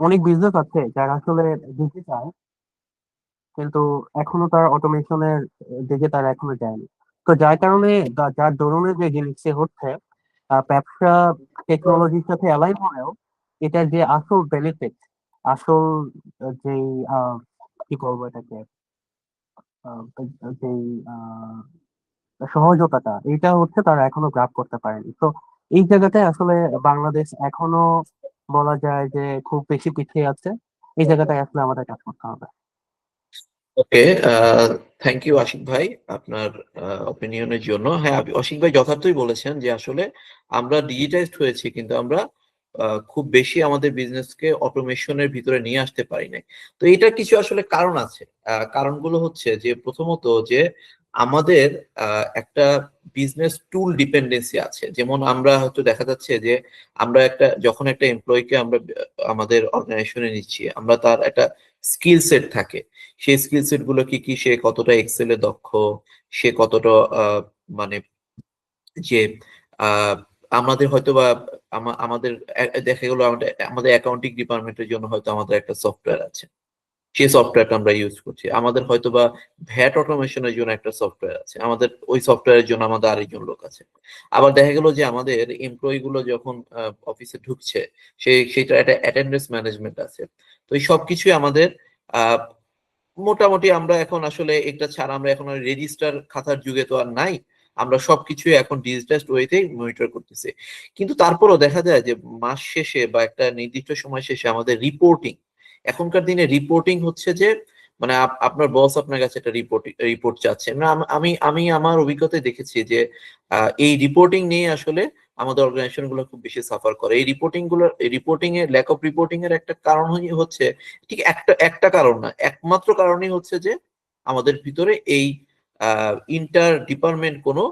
অনেক বিজনেস আছে যারা আসলে দিতে চায়, কিন্তু এখনো তার অটোমেশনের দিকে তারা এখনো যায়নি। তো যার কারণে যার দরুনে যে জিনিসটা হচ্ছে, ব্যবসা টেকনোলজির সাথে অ্যালাইন হলেও এটার যে আসল বেনিফিট, আসল যে কি বলবো এটাকে, যে সহজতাটা, এটা হচ্ছে তারা এখনো গ্রাপ করতে পারেনি। তো এই জায়গাটায় আসলে বাংলাদেশ এখনো বলা যায় যে খুব বেশি পিছিয়ে আছে। এই জায়গাটায় আসলে আমাদের কাজ করতে হবে। ওকে, থ্যাংক ইউ আশিক ভাই আপনার অপিনিয়নের জন্য। হ্যাঁ, আশিক ভাই যথার্থই বলেছেন যে আসলে আমরা ডিজিটাইজড হয়েছি, কিন্তু আমরা খুব বেশি আমাদের বিজনেসকে অটোমেশনের ভিতরে নিয়ে আসতে পারি নাই। তো এটা কিছু আসলে কারণ আছে। কারণগুলো হচ্ছে যে প্রথমত যে আমাদের একটা বিজনেস টুল ডিপেন্ডেন্সি আছে। যেমন আমরা হয়তো দেখা যাচ্ছে যে আমরা যখন একটা এমপ্লয়কে আমরা আমাদের অর্গানাইজেশনে নিচ্ছি, আমরা তার একটা স্কিল সেট থাকে। সেই স্কিল সেট গুলো কি কি, সে কতটা এক্সেলে দক্ষ, সে কতটা মানে যে আহ, আমাদের হয়তো বা আমাদের দেখা গেলো আমাদের অ্যাকাউন্টিং ডিপার্টমেন্টের জন্য হয়তো আমাদের একটা সফটওয়্যার আছে, সেই সফটওয়্যারটা আমরা ইউজ করছি। আমাদের হয়তো বা ভ্যাট অটোমেশনের জন্য একটা সফটওয়্যার আছে, আমাদের ওই সফটওয়্যারের জন্য আমাদের আরেকজন লোক আছে। আবার দেখা গেল যে আমাদের এমপ্লয়ি গুলো যখন অফিসে ঢুকছে, সেটা একটা অ্যাটেন্ডেন্স ম্যানেজমেন্ট আছে। তো এই সবকিছুই আমাদের মোটামুটি আমরা এখন আসলে এটা ছাড়া আমরা এখন রেজিস্টার খাতার যুগে তো আর নাই। আমরা সবকিছু এখন ডিজিটাইজড ওয়েতে মনিটর করতেছি। কিন্তু তারপরও দেখা যায় যে মাস শেষে বা একটা নির্দিষ্ট সময় শেষে আমাদের রিপোর্টিং, এখনকার দিনে রিপোর্টিং হচ্ছে যে মানে আপনার বস আপনার কাছে একটা রিপোর্ট চাচ্ছে না। আমি আমি আমার অভিজ্ঞতায় দেখেছি যে এই রিপোর্টিং নিয়ে আসলে আমাদের অর্গানাইজেশন গুলো খুব বেশি সাফার করে। এই রিপোর্টিং এর ল্যাক অফ রিপোর্টিং এর একটা কারণ হচ্ছে, ঠিক একটা একটা কারণ না, একমাত্র কারণই হচ্ছে যে আমাদের ভিতরে এই ইন্টার ডিপার্টমেন্ট কোনো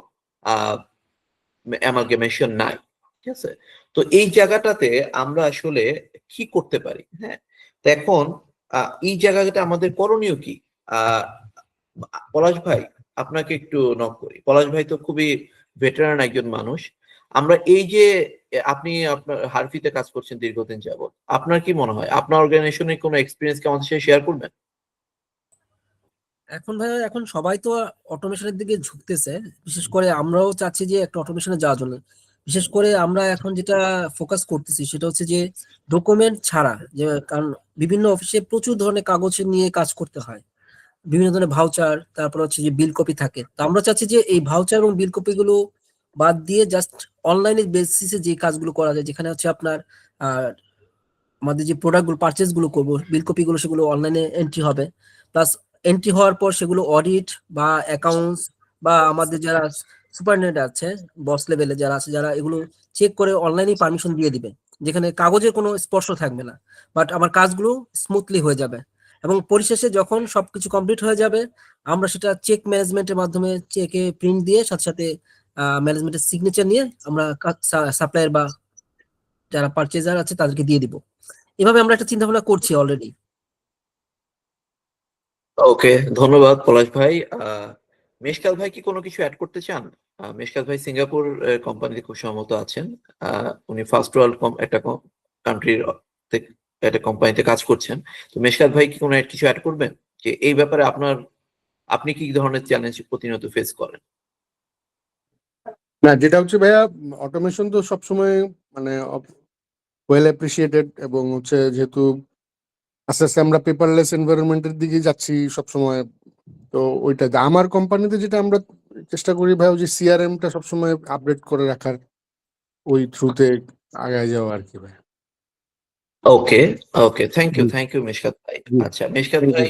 অ্যামালগামেশন নাই। ঠিক আছে? তো এই জায়গাটাতে আমরা আসলে কি করতে পারি? হ্যাঁ, তো এখন এই জায়গাটা আমাদের করণীয় কি? আহ পলাশ ভাই, আপনাকে একটু নক করি। পলাশ ভাই তো খুবই ভেটেরান একজন মানুষ। আমরা এই যে আপনি আপনার হারফিতে কাজ করছেন দীর্ঘদিন যাবত, আপনার কি মনে হয় আপনার অর্গানাইজেশনের কোনো এক্সপিরিয়েন্স কি আমাদের সাথে শেয়ার করবেন? এখন ভাই, এখন সবাই তো অটোমেশনের দিকে ঝুঁকতেছে। বিশেষ করে আমরাও চাচ্ছি যে একটা অটোমেশনে যাওয়ার জন্য। বিশেষ করে আমরা এখন যেটা ফোকাস করতেছি সেটা হচ্ছে যে ডকুমেন্ট ছাড়া, যে কারণ বিভিন্ন অফিসে প্রচুর ধরনের কাগজ নিয়ে কাজ করতে হয়, বিভিন্ন ধরনের ভাউচার, তারপর হচ্ছে যে বিল কপি থাকে। তো আমরা চাচ্ছি যে এই ভাউচার এবং বিল কপি গুলো বাদ দিয়ে জাস্ট অনলাইনে বেসিসে যে কাজগুলো করা যায়, যেখানে হচ্ছে আপনার আহ আমাদের যে প্রোডাক্ট গুলো পারচেস গুলো করবো, বিল কপি গুলো সেগুলো অনলাইনে এন্ট্রি হবে। প্লাস এন্ট্রি হওয়ার পর সেগুলো অডিট বা অ্যাকাউন্টস বা আমাদের যারা সুপারনেট আছে, বস লেভেলে যারা আছে, যারা এগুলো চেক করে অনলাইনে পারমিশন দিয়ে দিবে, যেখানে কাগজের কোনো স্পর্শ থাকবে না। বাট আমার কাজগুলো স্মুথলি হয়ে যাবে। এবং পরিশেষে যখন সবকিছু কমপ্লিট হয়ে যাবে, আমরা সেটা চেক ম্যানেজমেন্টের মাধ্যমে চেকে প্রিন্ট দিয়ে সাথে সাথে ম্যানেজমেন্টের সিগনেচার নিয়ে আমরা সাপ্লায়ার বা যারা পারচেজার আছে তাদেরকে দিয়ে দিব। এভাবে আমরা একটা চিন্তা ভাবনা করছি অলরেডি। ওকে, ধন্যবাদ পলাশ ভাই। মেশকাল ভাই কি কোনো কিছু অ্যাড করতে চান? মেশকাল ভাই সিঙ্গাপুর কোম্পানিতে খুব সম্ভবত আছেন। উনি ফার্স্ট ওয়ার্ল্ড একটা কান্ট্রির একটা কোম্পানিতে কাজ করছেন। তো মেশকাল ভাই কি কোনো কিছু অ্যাড করবেন যে এই ব্যাপারে আপনি কি ধরনের চ্যালেঞ্জ প্রতিনিয়ত ফেস করেন? না, যেটা হচ্ছে ভাইয়া, অটোমেশন তো সবসময় মানে ওয়েল অ্যাপ্রিসিয়েটেড, এবং হচ্ছে যেহেতু আস্তে আস্তে আমরা পেপারলেস এনভায়রনমেন্টের দিকে যাচ্ছি সবসময়। তো ওইটা আমার কোম্পানিতে যেটা আমরা চেষ্টা করি ভাই, ওই যে সিআরএমটা সবসময় আপডেট করে রাখার, ওই থ্রুতে আগায় যাওয়া আর কি ভাই। ওকে, ওকে, জি, থ্যাংক ইউ মেশকাত ভাই। জি, আচ্ছা মেশকাত থ্যাংক ইউ। ভাই,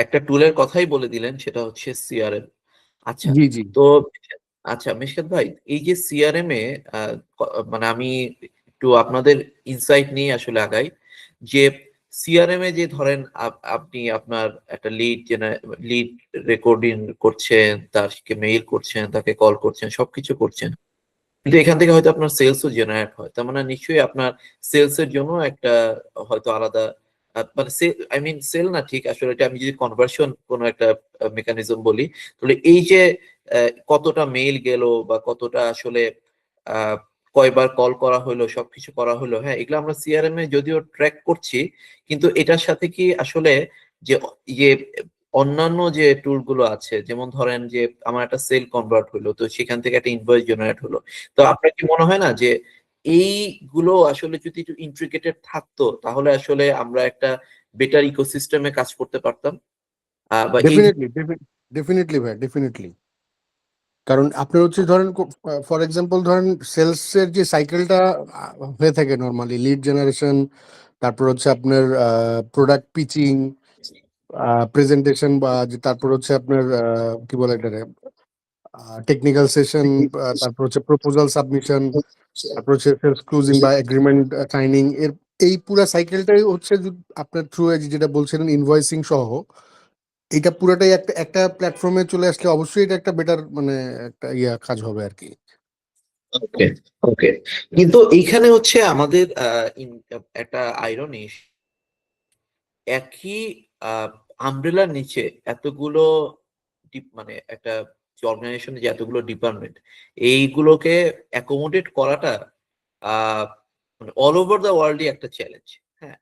একটা টুলের কথাই বলে দিলেন, সেটা হচ্ছে সিআরএম। আচ্ছা, জি, জি, তো আচ্ছা মেশকাত ভাই, এই যে সিআরএম এ মানে আমি একটু আপনাদের ইনসাইট নিয়ে আসলে আগাই যে সিআরএম এ যে ধরেন আপনি আপনার একটা লিড রেকর্ডিং করছেন, তাকে মেইল করছেন, তাকে কল করছেন, সবকিছু করছেন, কিন্তু এখান থেকে হয়তো আপনার সেলসও জেনারেট হয়। তার মানে নিশ্চয়ই আপনার সেলস এর জন্য একটা হয়তো আলাদা মানে আই মিন সেল না, ঠিক আসলে এটা আমি যদি কনভার্সন কোনো একটা মেকানিজম বলি, তাহলে এই যে কতটা মেইল গেল বা কতটা আসলে কয়বার কল করা হলো, সবকিছু করা হলো, হ্যাঁ, এগুলো আমরা সিআরএম এ যদিও ট্র্যাক করছি, কিন্তু এটার সাথে কি আসলে যে ইয়ে অন্যান্য যে টুল গুলো আছে, যেমন ধরেন যে আমার একটা সেল কনভার্ট হলো, তো সেখান থেকে একটা ইনভয়েস জেনারেট হলো, তো আপনার কি মনে হয় না যে এইগুলো আসলে যদি একটু ইন্ট্রিকেটেড থাকতো, তাহলে আসলে আমরা একটা বেটার ইকোসিস্টেমে কাজ করতে পারতাম? বা এই ডেফিনেটলি, ডেফিনেটলি ভাই, ডেফিনেটলি। কারণ আপনার হচ্ছে ধরেন, ফর এক্সাম্পল ধরেন সেলস এর যে সাইকেলটা হয়ে থাকে নর্মালি, লিড জেনারেশন, তারপর হচ্ছে আপনার প্রোডাক্ট পিচিং, প্রেজেন্টেশন, বা তারপর হচ্ছে আপনার কি বলে এটা, টেকনিক্যাল সেশন, তারপর হচ্ছে প্রপোজাল সাবমিশন, তারপর হচ্ছে সেলস ক্লোজিং বা এগ্রিমেন্ট সাইনিং, এর এই পুরো সাইকেলটাই হচ্ছে আপনার থ্রু যেটা বলছিলেন ইনভয়েসিং সহ, এটা পুরোটাই একটা একটা প্ল্যাটফর্মে চলে আসলে অবশ্যই এটা একটা বেটার মানে একটা কাজ হবে আর কি। ওকে, ওকে, কিন্তু এইখানে হচ্ছে আমাদের একটা আইরনি, একই আমব্রেলার নিচে এতগুলো মানে একটা অর্গানাইজেশনে যে এতগুলো ডিপার্টমেন্ট, এইগুলোকে অ্যাকোমোডেট করাটা আহ মানে অল ওভার দ্য ওয়ার্ল্ডই একটা চ্যালেঞ্জ। হ্যাঁ,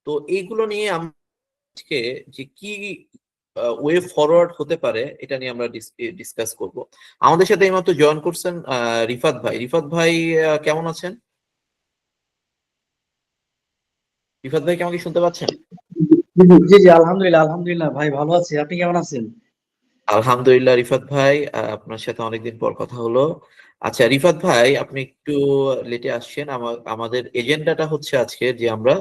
তো এইগুলো নিয়ে আজকে যে কি ওয়ে ফরওয়ার্ড হতে পারে, এটা নিয়ে আমরা ডিসকাস করব। আমাদের সাথে এইমাত্র জয়েন করছেন রিফাত ভাই। রিফাত ভাই কেমন আছেন? রিফাত ভাই কেমন, কি শুনতে পাচ্ছেন? জি জি, আলহামদুলিল্লাহ আলহামদুলিল্লাহ ভাই, ভালো আছি। আপনি কেমন আছেন? আলহামদুলিল্লাহ রিফাত ভাই, আপনার সাথে অনেকদিন পর কথা হলো। আচ্ছা রিফাত ভাই, আপনি একটু লেটে আসছেন। আমাদের এজেন্ডাটা হচ্ছে আজকে যে আমরা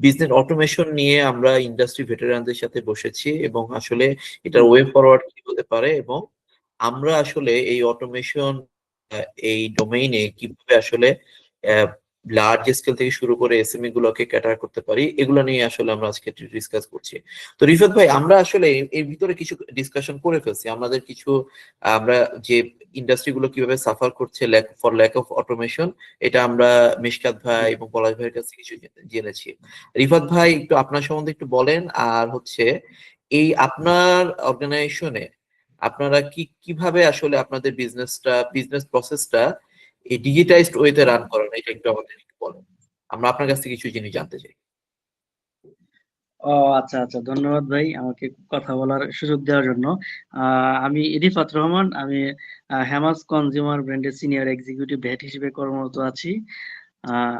বিজনেস অটোমেশন নিয়ে আমরা ইন্ডাস্ট্রি ভেটেরানদের সাথে বসেছি, এবং আসলে এটার ওয়ে ফরওয়ার্ড কি হতে পারে, এবং আমরা আসলে এই অটোমেশন এই ডোমেইনে কিভাবে আসলে লার্জ স্কেল থেকে শুরু করে এসএমই গুলোকে ক্যাটার করতে পারি, এগুলো নিয়ে আসলে আমরা আজকে ডিসকাস করছি। তো রিফাত ভাই, আমরা আসলে এর ভিতরে কিছু ডিসকাশন করে ফেলছি। আমাদের কিছু আমরা যে ইন্ডাস্ট্রি গুলো কিভাবে সাফার করছে ফর ল্যাক অফ অটোমেশন, এটা আমরা মিশকাত ভাই এবং পলাশ ভাইয়ের কাছে কিছু জেনেছি। রিফাত ভাই, একটু আপনার সম্বন্ধে একটু বলেন। আর হচ্ছে এই আপনার অর্গানাইজেশনে আপনারা কিভাবে আসলে আপনাদের বিজনেস প্রসেসটা এই ডিজিটাইজড ওয়েতে রান করেন, এটা একটু আমাদের একটু বলেন। আমরা আপনার কাছ থেকে কিছু জিনিস জানতে চাই। ও আচ্ছা আচ্ছা, ধন্যবাদ ভাই আমাকে কথা বলার সুযোগ দেওয়ার জন্য। আমি রিফাত রহমান, আমি হ্যামাস কনজিউমার ব্র্যান্ডের সিনিয়র এক্সিকিউটিভ হেড হিসেবে কর্মরত আছি। আহ,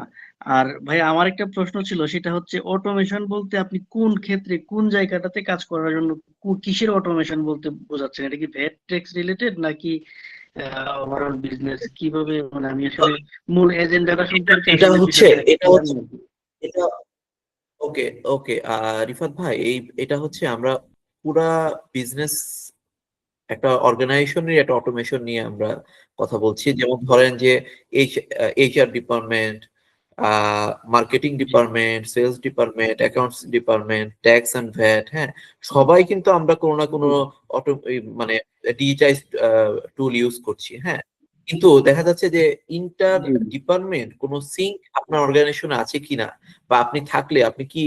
আর ভাই, আমার একটা প্রশ্ন ছিল, সেটা হচ্ছে অটোমেশন বলতে আপনি কোন ক্ষেত্রে, কোন জায়গাটাতে কাজ করার জন্য কিসের অটোমেশন বলতে বোঝাচ্ছেন? এটা কি ভ্যাট ট্যাক্স রিলেটেড নাকি ওভারঅল বিজনেস, কিভাবে? মানে আমি আসলে মূল এজেন্ডাটা সম্পর্কে এটা আসলে হচ্ছে বিষয়টা এটা clear হচ্ছে নই। এটা ওকে, ওকে, রিফাত ভাই, এটা হচ্ছে আমরা পুরা বিজনেস একটা অর্গানাইজেশনের একটা অটোমেশন নিয়ে আমরা কথা বলছি। যেমন ধরেন যে HR department, marketing department, sales department, accounts department, tax and VAT, হ্যাঁ, সবাই কিন্তু আমরা কোনো না কোনো মানে ডিজিটাইজ টুল ইউজ করছি। হ্যাঁ, কিন্তু দেখা যাচ্ছে যে ইন্টার জি জি। ডিপার্টমেন্ট কোনো সিঙ্ক আপনার অর্গানাইজেশনে আছে কিনা, বা আপনি থাকলে আপনি কি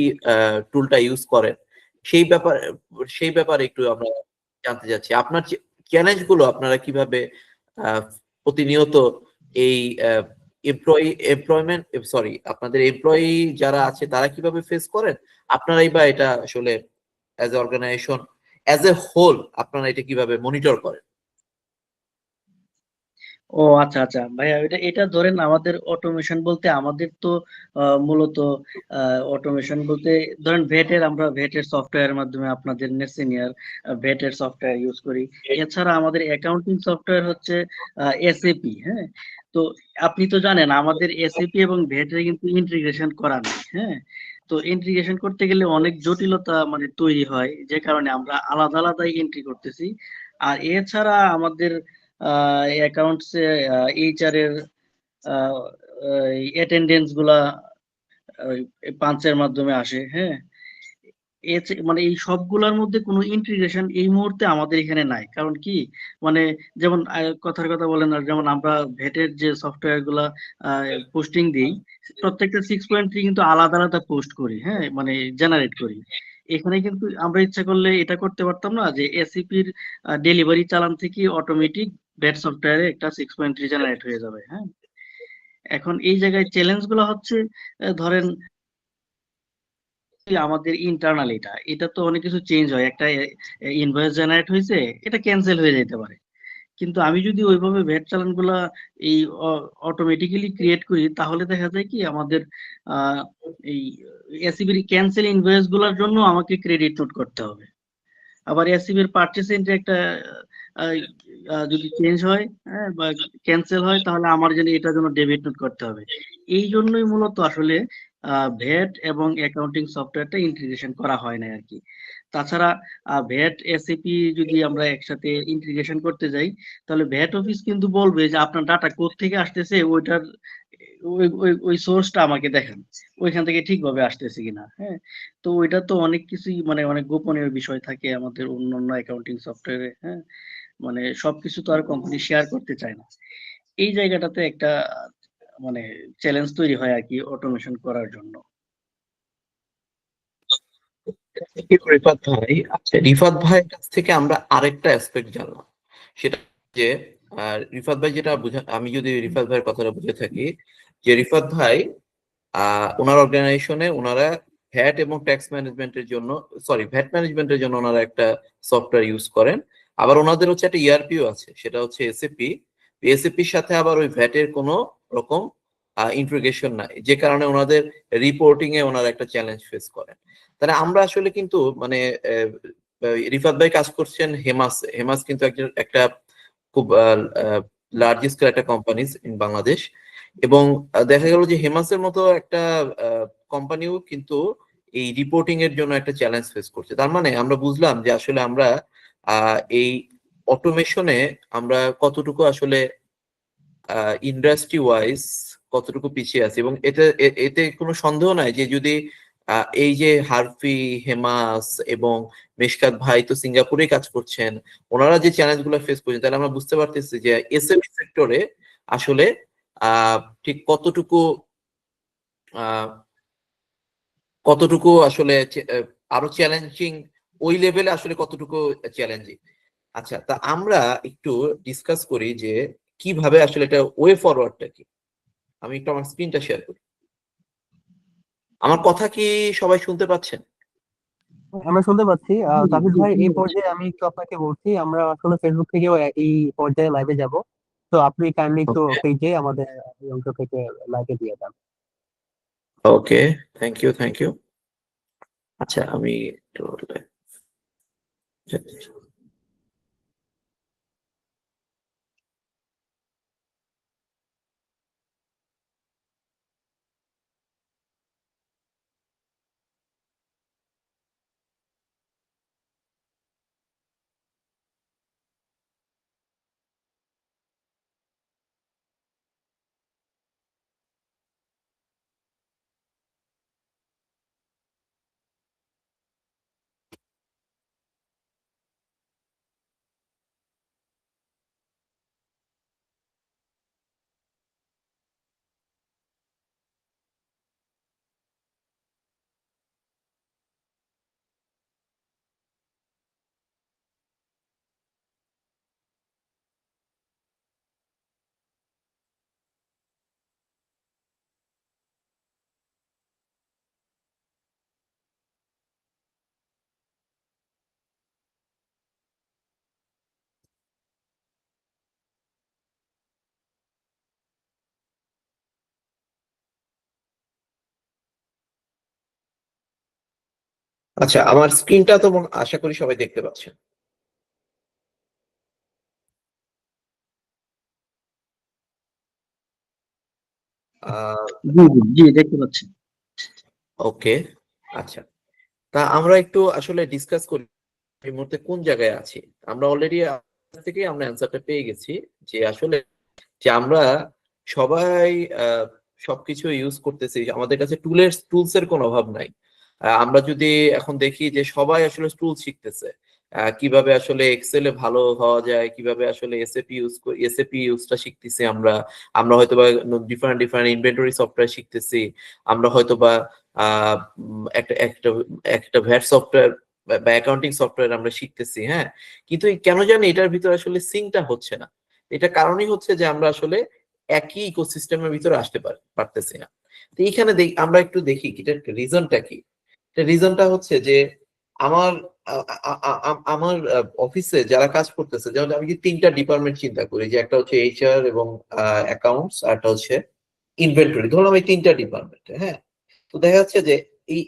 টুলটা ইউজ করেন, সেই ব্যাপারে সেই ব্যাপারে একটু আমরা জানতে চাচ্ছি। আপনার চ্যালেঞ্জ গুলো আপনারা কিভাবে আহ, প্রতিনিয়ত এই এমপ্লয়মেন্ট, সরি, আপনাদের এমপ্লয়ি যারা আছে তারা কিভাবে ফেস করেন, আপনারাই বা এটা আসলে as a organization, as a whole, আপনারা এটা কিভাবে মনিটর করেন? ও আচ্ছা আচ্ছা ভাইয়া, এটা এটা ধরেন আমাদের অটোমেশন বলতে আমাদের তো মূলত অটোমেশন বলতে ধরেন ভেটের, আমরা ভেটের সফটওয়্যারের মাধ্যমে আপনাদের সিনিয়র ভেটের সফটওয়্যার ইউজ করি। এছাড়া আমাদের অ্যাকাউন্টিং সফটওয়্যার হচ্ছে এসএপি। হ্যাঁ, তো আপনি তো জানেন আমাদের এসএপি এবং ভেটের কিন্তু ইন্টিগ্রেশন করা নেই। হ্যাঁ, তো ইন্টিগ্রেশন করতে গেলে অনেক জটিলতা মানে তৈরি হয়, যে কারণে আমরা আলাদা আলাদাই এন্ট্রি করতেছি। আর এছাড়া আমাদের অ্যাকাউন্টস এইচআর এর অ্যাটেন্ডেন্স গুলা পাঞ্চের মাধ্যমে আসে। হ্যাঁ, মানে এই সবগুলোর মধ্যে কোনো ইন্টিগ্রেশন এই মুহূর্তে আমাদের এখানে নাই। কারণ কি, মানে যেমন কথার কথা বলেন, আর যেমন আমরা ভেটের যে সফটওয়্যার গুলা পোস্টিং দিই, প্রত্যেকটা 6.3 কিন্তু আলাদা আলাদা পোস্ট করি। হ্যাঁ, মানে জেনারেট করি। এখানে কিন্তু আমরা ইচ্ছা করলে এটা করতে পারতাম না যে এসিপির ডেলিভারি চালান থেকে অটোমেটিক ভেট সফটওয়্যারে একটা 6.3 জেনারেট হয়ে যাবে। হ্যাঁ, এখন এই জায়গায় চ্যালেঞ্জ গুলো হচ্ছে ধরেন আমাদের ইন্টারনাল এটা তো অনেক কিছু চেঞ্জ হয়, একটা ইনভয়েস জেনারেট হয়েছে, এটা ক্যান্সেল হয়ে যেতে পারে। কিন্তু আমি যদি ওইভাবে ভ্যাট চালানগুলা এই অটোমেটিক্যালি ক্রিয়েট করি, তাহলে দেখা যায় কি আমাদের আহ এই এসিবির ক্যান্সেল ইনভয়েস গুলার জন্য আমাকে ক্রেডিট নোট করতে হবে। আবার এসিবির পারচেস এন্ট্রি একটা আহ, যদি চেঞ্জ হয়, হ্যাঁ, বা ক্যান্সেল হয়, তাহলে আমার জন্য এটার জন্য ডেবিট নোট করতে হবে। এই জন্যই মূলত আসলে ভ্যাট এবং অ্যাকাউন্টিং সফটওয়্যারটা ইন্টিগ্রেশন করা হয় না আর কি। তাছাড়া ভ্যাট এসএপি যদি আমরা একসাথে ইন্টিগ্রেশন করতে যাই, তাহলে ভ্যাট অফিস কিন্তু বলবে যে আপনার ডাটা কোথা থেকে আসতেছে, ওইটার ওই সোর্সটা আমাকে দেখান, ওইখান থেকে ঠিকভাবে আসতেছে কিনা। হ্যাঁ, তো ওইটা তো অনেক কিছুই মানে অনেক গোপনীয় বিষয় থাকে আমাদের অন্যান্য অ্যাকাউন্টিং সফটওয়্যারে। হ্যাঁ, মানে সবকিছু তো আর কোম্পানি শেয়ার করতে চায় না। এই জায়গাটাতে একটা মানে চ্যালেঞ্জ তৈরি হয় আর কি অটোমেশন করার জন্য। Thank you, রিফাত ভাই। আচ্ছা, রিফাত ভাইয়ের কাছ থেকে আমরা আরেকটা অ্যাসপেক্ট জানলাম, সেটা যে রিফাত ভাই যেটা আমি যদি রিফাত ভাইয়ের কথাটা বুঝে থাকি, যে রিফাত ভাই ওনার অর্গানাইজেশনে ওনারা ভ্যাট এবং ট্যাক্স ম্যানেজমেন্টের জন্য, সরি, ভ্যাট ম্যানেজমেন্টের জন্য ওনারা একটা সফটওয়্যার ইউজ করেন। আবার ওনাদের হচ্ছে একটা ইআরপিও আছে, সেটা হচ্ছে এসএপি। এসএপির সাথে আবার ওই ভ্যাটের কোনো রকম ইন্টিগ্রেশন নাই, যে কারণে ওনাদের রিপোর্টিং এ ওনারা একটা চ্যালেঞ্জ ফেস করেন। তাহলে আমরা আসলে কিন্তু মানে রিফাত ভাই কাজ করছেন হেমাসে। হেমাস কিন্তু একটা খুব লার্জ স্কেল একটা কোম্পানিজ ইন বাংলাদেশ, এবং দেখা গেল যে হেমাসের মতো একটা কোম্পানিও কিন্তু এই রিপোর্টিং এর জন্য একটা চ্যালেঞ্জ ফেস করছে। তার মানে আমরা বুঝলাম যে আসলে আমরা এই অটোমেশনে আমরা কতটুকু আসলে ইন্ডাস্ট্রি ওয়াইজ কতটুকু পিছিয়ে আছে। এবং এতে কোনো সন্দেহ নাই যে যদি এই যে হারফি, হেমাস এবং মেশকাত ভাই তো সিঙ্গাপুরে কাজ করছেন, ওনারা যে চ্যালেঞ্জ গুলো ফেস করছেন, তাহলে আমরা বুঝতে পারতেছি যে এসএমই সেক্টরে আসলে ঠিক কতটুকু আহ কতটুকু আসলে আরো চ্যালেঞ্জিং, ওই লেভেলে আসলে কতটুকু চ্যালেঞ্জিং। আচ্ছা, তা আমরা একটু ডিসকাস করি যে কিভাবে আসলে এটা ওয়ে ফরওয়ার্ডটা কি। আমি একটু আমার স্ক্রিনটা শেয়ার করি। আমার কথা কি সবাই শুনতে পাচ্ছেন? আমরা শুনতে পাচ্ছি। তাহিদ ভাই, এই হুম। পর্যায়ে আমি একটু আপনাকে বলছি, আমরা আসলে ফেসবুক থেকেও এই পর্যায়ে লাইভে যাব। তো আপনি কাইন্ডলি একটু পেজে আমাদের এই অংশ থেকে লাইভে দিয়ে দেন। ওকে, থ্যাংক ইউ, থ্যাংক ইউ। আচ্ছা, আমি একটু আচ্ছা, আমার স্ক্রিনটা তো আশা করি সবাই দেখতে পাচ্ছেন। জি জি জি, দেখতে পাচ্ছি। ওকে, আচ্ছা, তা আমরা একটু আসলে ডিসকাস করি এই মুহূর্তে কোন জায়গায় আছি। আমরা অলরেডি থেকে আমরা অ্যান্সারটা পেয়ে গেছি যে আসলে যে আমরা সবাই সবকিছু ইউজ করতেছি, আমাদের কাছে টুলস এর কোনো অভাব নাই। আমরা যদি এখন দেখি যে সবাই আসলে টুল শিখতেছে, কিভাবে আসলে এক্সেলে ভালো হওয়া যায়, কিভাবে আসলে এসএপি ইউজটা শিখতেছি আমরা। আমরা হয়তোবা ডিফারেন্ট ডিফারেন্ট ইনভেন্টরি সফটওয়্যার শিখতেছি। আমরা হয়তোবা একটা একটা একটা ভ্যাট সফটওয়্যার বা অ্যাকাউন্টিং সফটওয়্যার আমরা শিখতেছি। হ্যাঁ, কিন্তু কেন জানি এটার ভিতরে আসলে সিঙ্কটা হচ্ছে না। এটা কারণই হচ্ছে যে আমরা আসলে একই ইকোসিস্টেমের ভিতরে আসতে পারতেছি না। তো এইখানে আমরা একটু দেখি এটার রিজনটা কি। রিজনটা হচ্ছে যে আমার আমার অফিসে যারা কাজ করতেছে, যেমন আমি কি 3টা ডিপার্টমেন্ট চিন্তা করি, যে একটা হচ্ছে এইচআর এবং অ্যাকাউন্টস, আর একটা হচ্ছে ইনভেন্টরি, ধরলাম এই 3টা ডিপার্টমেন্টে। হ্যাঁ, তো দেখা যাচ্ছে যে এই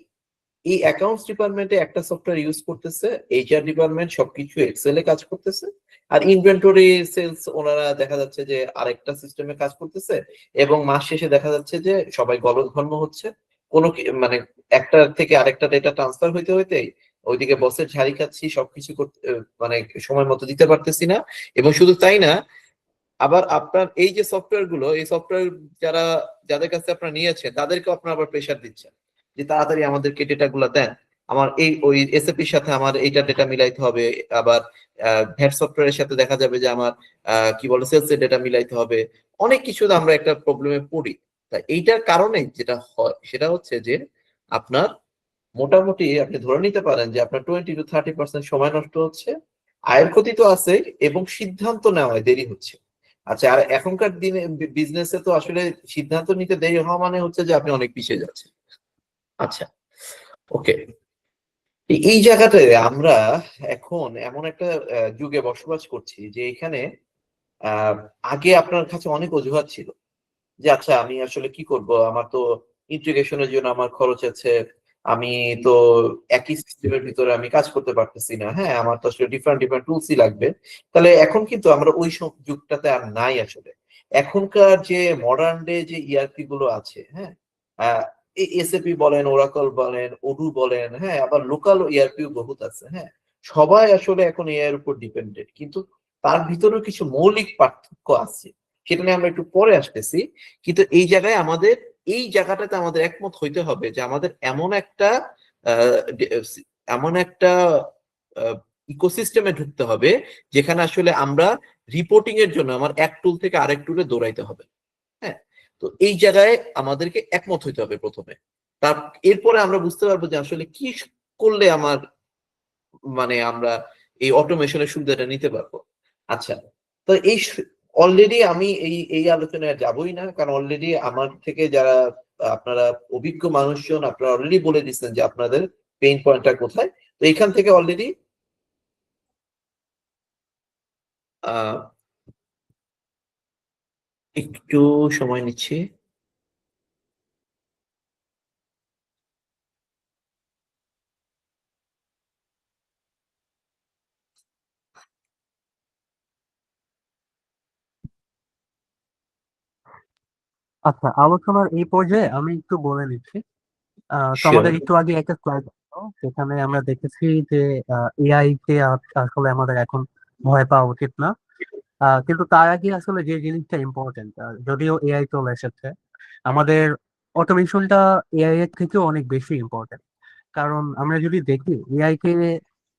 এই অ্যাকাউন্টস ডিপার্টমেন্টে একটা সফটওয়্যার ইউজ করতেছে, এইচআর ডিপার্টমেন্ট সবকিছু এক্সেল এ কাজ করতেছে, আর ইনভেন্টরি সেলস ওনারা দেখা যাচ্ছে যে আরেকটা সিস্টেমে কাজ করতেছে, এবং মাস শেষে দেখা যাচ্ছে যে সবাই গলদঘর্ম হচ্ছে, মানে একটা থেকে আরেকটা ডেটা ট্রান্সফার হইতে হইতে ওইদিকে বসের ঝাড়ি খাচ্ছি, সবকিছু করতে মানে সময় মতো দিতে পারতেছি না। এবং শুধু তাই না, আবার আপনার এই যে সফটওয়্যার গুলো, এই সফটওয়্যার যাদের কাছে আপনারা নিয়েছেন তাদেরকে আপনারা আবার প্রেশার দিচ্ছেন যে তাড়াতাড়ি আমাদেরকে ডেটা গুলো দেন, আমার ওই এসএপির সাথে আমার এইটা ডেটা মিলাইতে হবে, আবার ভ্যাট সফটওয়্যারের সাথে দেখা যাবে যে আমার কি বলে সেলস এর ডেটা মিলাইতে হবে। অনেক কিছু আমরা একটা প্রবলেমে পড়ি। তা এইটার কারণে যেটা হয় সেটা হচ্ছে যে আপনার মোটামুটি আপনি ধরে নিতে পারেন যে আপনার 20 to 30% সময় নষ্ট হচ্ছে, আয়ের ক্ষতি তো আছে, এবং সিদ্ধান্ত নেওয়ায় দেরি হচ্ছে। আচ্ছা, আর এখনকার দিনে বিজনেসে তো আসলে সিদ্ধান্ত নিতে দেরি হওয়া মানে হচ্ছে যে আপনি অনেক পিছিয়ে যাচ্ছেন। আচ্ছা, ওকে। এই জায়গাটায় আমরা এখন এমন একটা যুগে বসবাস করছি যে এখানে আহ আগে আপনার কাছে অনেক অজুহাত ছিল যে আচ্ছা আমি আসলে কি করব, আমার তো ইন্টিগ্রেশনের জন্য আমার খরচ আছে, আমি তো একই সিস্টেমের ভিতরে আমি কাজ করতে পারতেছি না, হ্যাঁ আমার তো আসলে ডিফারেন্ট ডিফারেন্ট টুলসই লাগবে। তাহলে এখন কিন্তু আমরা ওই সব যুগটাতে আর নাই আসলে। এখনকার যে মডার্ন ডে যে ইআরপি গুলো আছে, হ্যাঁ, এসএপি বলেন, ওরাকল বলেন, ওডু বলেন, হ্যাঁ, আবার লোকাল ইআরপি বহুত আছে, হ্যাঁ, সবাই আসলে এখন এআই এর উপর ডিপেন্ডেন্ট, কিন্তু তার ভিতরেও কিছু মৌলিক পার্থক্য আছে, সেটা নিয়ে আমরা একটু পরে আসতেছি। কিন্তু এই জায়গাটাতে আমাদের একমত হইতে হবে যে আমাদের এমন একটা ইকোসিস্টেমে ঢুকতে হবে যেখানে আসলে আমরা রিপোর্টিং এর জন্য আমার এক টুল থেকে আরেক টুলে দৌড়াইতে হবে। হ্যাঁ, তো এই জায়গায় আমাদেরকে একমত হইতে হবে প্রথমে। তার এরপরে আমরা বুঝতে পারবো যে আসলে কি করলে আমরা এই অটোমেশনের সুবিধাটা নিতে পারবো। আচ্ছা, তো অলরেডি আমি এই আলোচনায় যাবই না, কারণ অলরেডি আমার থেকে যারা আপনারা অভিজ্ঞ মানুষজন, আপনারা অলরেডি বলে দিচ্ছেন যে আপনাদের পেইন পয়েন্টটা কোথায়। তো এখান থেকে অলরেডি একটু সময় নিচ্ছি। আচ্ছা, আলোচনার এই পর্যায়ে আমি একটু বলে নিচ্ছি। তো শিওর। আমাদের একটু আগে একটা স্লাইড সেখানে আমরা দেখেছি যে এআই কে আসলে আমাদের এখন ভয় পাওয়া উচিত না। কিন্তু তার আগে আসলে যে জিনিসটা ইম্পর্টেন্ট, যদিও এআই চলে এসেছে, আমাদের অটোমেশনটা এআই এর থেকেও অনেক বেশি ইম্পর্টেন্ট। কারণ আমরা যদি দেখি এআই কে,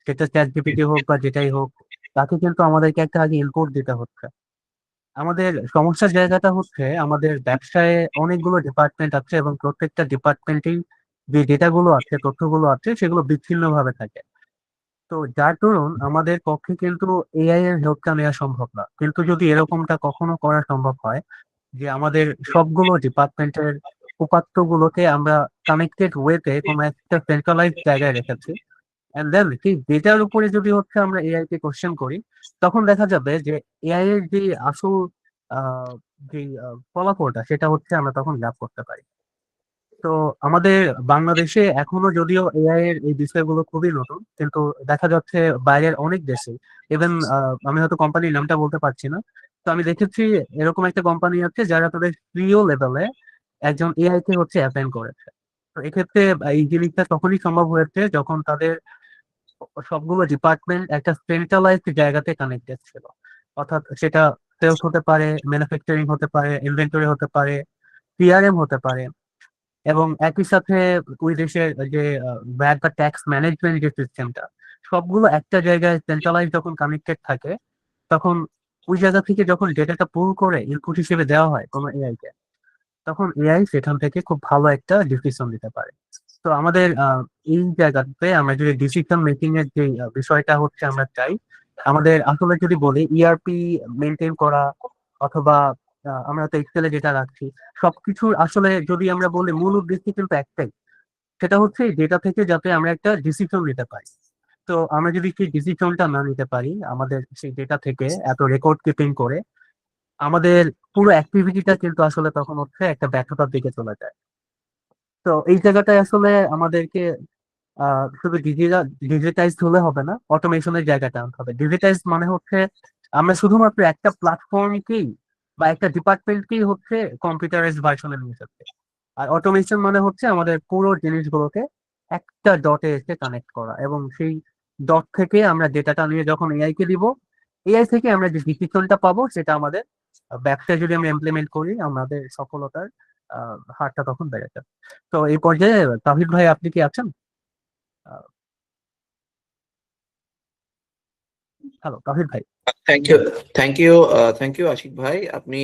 সেটা চ্যাট জিপিটি হোক বা যেটাই হোক, তাকে কিন্তু আমাদেরকে একটা আগে ইনপুট দিতে হচ্ছে। আমাদের সমস্যার জায়গাটা হচ্ছে আমাদের ব্যবসায় অনেকগুলো ডিপার্টমেন্ট আছে এবং প্রত্যেকটা ডিপার্টমেন্টেই যে ডেটাগুলো আছে, তথ্যগুলো আছে, সেগুলো বিচ্ছিন্নভাবে থাকে। তো যার দরুন আমাদের পক্ষে কিন্তু এআই এর হেল্পটা নেওয়া সম্ভব না। কিন্তু যদি এরকমটা কখনো করা সম্ভব হয় যে আমাদের সবগুলো ডিপার্টমেন্টের উপাত্তগুলোকে আমরা কানেক্টেড ওয়েতে কোনো একটা সেন্ট্রালাইজড জায়গায় রেখেছি, এন্ড দেন সেই ডেটার উপরে যদি হচ্ছে আমরা এআই কে কোশ্চেন করি, তখন দেখা যাবে যে এআই এর যে আসল আহ, যে ফলাফলটা, সেটা হচ্ছে আমরা তখন লাভ করতে পারি। তো আমাদের বাংলাদেশে এখনো যদিও এআই এর এই বিষয়গুলো খুবই নতুন, কিন্তু দেখা যাচ্ছে বাইরের অনেক দেশে, ইভেন আমি হয়তো কোম্পানির নামটা বলতে পারছি না, তো আমি দেখেছি এরকম একটা কোম্পানি আছে যারা তাদের সিইও লেভেলে একজন এআই কে হচ্ছে অ্যাপয়েন্ট করেছে। তো এক্ষেত্রে এই জিনিসটা তখনই সম্ভব হয়েছে যখন তাদের সবগুলো ডিপার্টমেন্ট একটা সেন্ট্রালাইজড জায়গাতে কানেক্টেড ছিল। অর্থাৎ সেটা সেলস হতে পারে, ম্যানুফ্যাকচারিং হতে পারে, ইনভেন্টরি হতে পারে, সিআরএম হতে পারে, এবং একই সাথে ওই দেশের যে ভ্যাট বা ট্যাক্স ম্যানেজমেন্ট যে সিস্টেমটা, সবগুলো একটা জায়গায় সেন্ট্রালাইজ যখন কানেক্টেড থাকে, তখন ওই জায়গা থেকে যখন ডেটাটা পুল করে ইনপুট হিসেবে দেওয়া হয় কোনো এআই কে, তখন এআই সেখান থেকে খুব ভালো একটা ডিসিশন দিতে পারে। তো আমাদের এই জায়গাতে আমরা যদি ডিসিশন মেকিং এর যে বিষয়টা হচ্ছে আমরা চাই, আমাদের আসলে যদি বলি ইআরপি মেনটেন করা অথবা আমরা তো এক্সেলে ডেটা রাখছি, সবকিছু আসলে যদি আমরা বলি মূল উদ্দেশ্য কিন্তু একটাই, সেটা হচ্ছে এই ডেটা থেকে যাতে আমরা একটা ডিসিশন নিতে পারি। তো আমরা যদি সেই ডিসিশনটা না নিতে পারি আমাদের সেই ডেটা থেকে এত রেকর্ড কিপিং করে, আমাদের পুরো অ্যাক্টিভিটিটা কিন্তু আসলে তখন হচ্ছে একটা ব্যর্থতার দিকে চলে যায়। তো এই জায়গাটায় আসলে আমাদেরকে শুধু ডিজিটাইজড হলে হবে না, অটোমেশনের জায়গাটা আনতে হবে। ডিজিটাইজ মানে হচ্ছে আমরা শুধুমাত্র একটা প্ল্যাটফর্মকেই বা একটা ডিপার্টমেন্টকেই হচ্ছে কম্পিউটারাইজ ভার্সনে নিয়ে যাচ্ছে। আর অটোমেশন মানে হচ্ছে আমাদের পুরো জিনিসগুলোকে একটা ডটে এসে কানেক্ট করা, এবং সেই ডট থেকে আমরা ডেটাটা নিয়ে যখন এআই কে দিব, এআই থেকে আমরা যে ডিসিশনটা পাবো সেটা আমাদের ব্যবসায় যদি আমরা ইমপ্লিমেন্ট করি আমাদের সফলতার হারটা তখন বেড়ে যাবে। তো এই পর্যায়ে তাহিদ ভাই আপনি কি আছেন? হ্যালো তাহিদ ভাই। Thank you, thank you, thank you Ashik ভাই। আপনি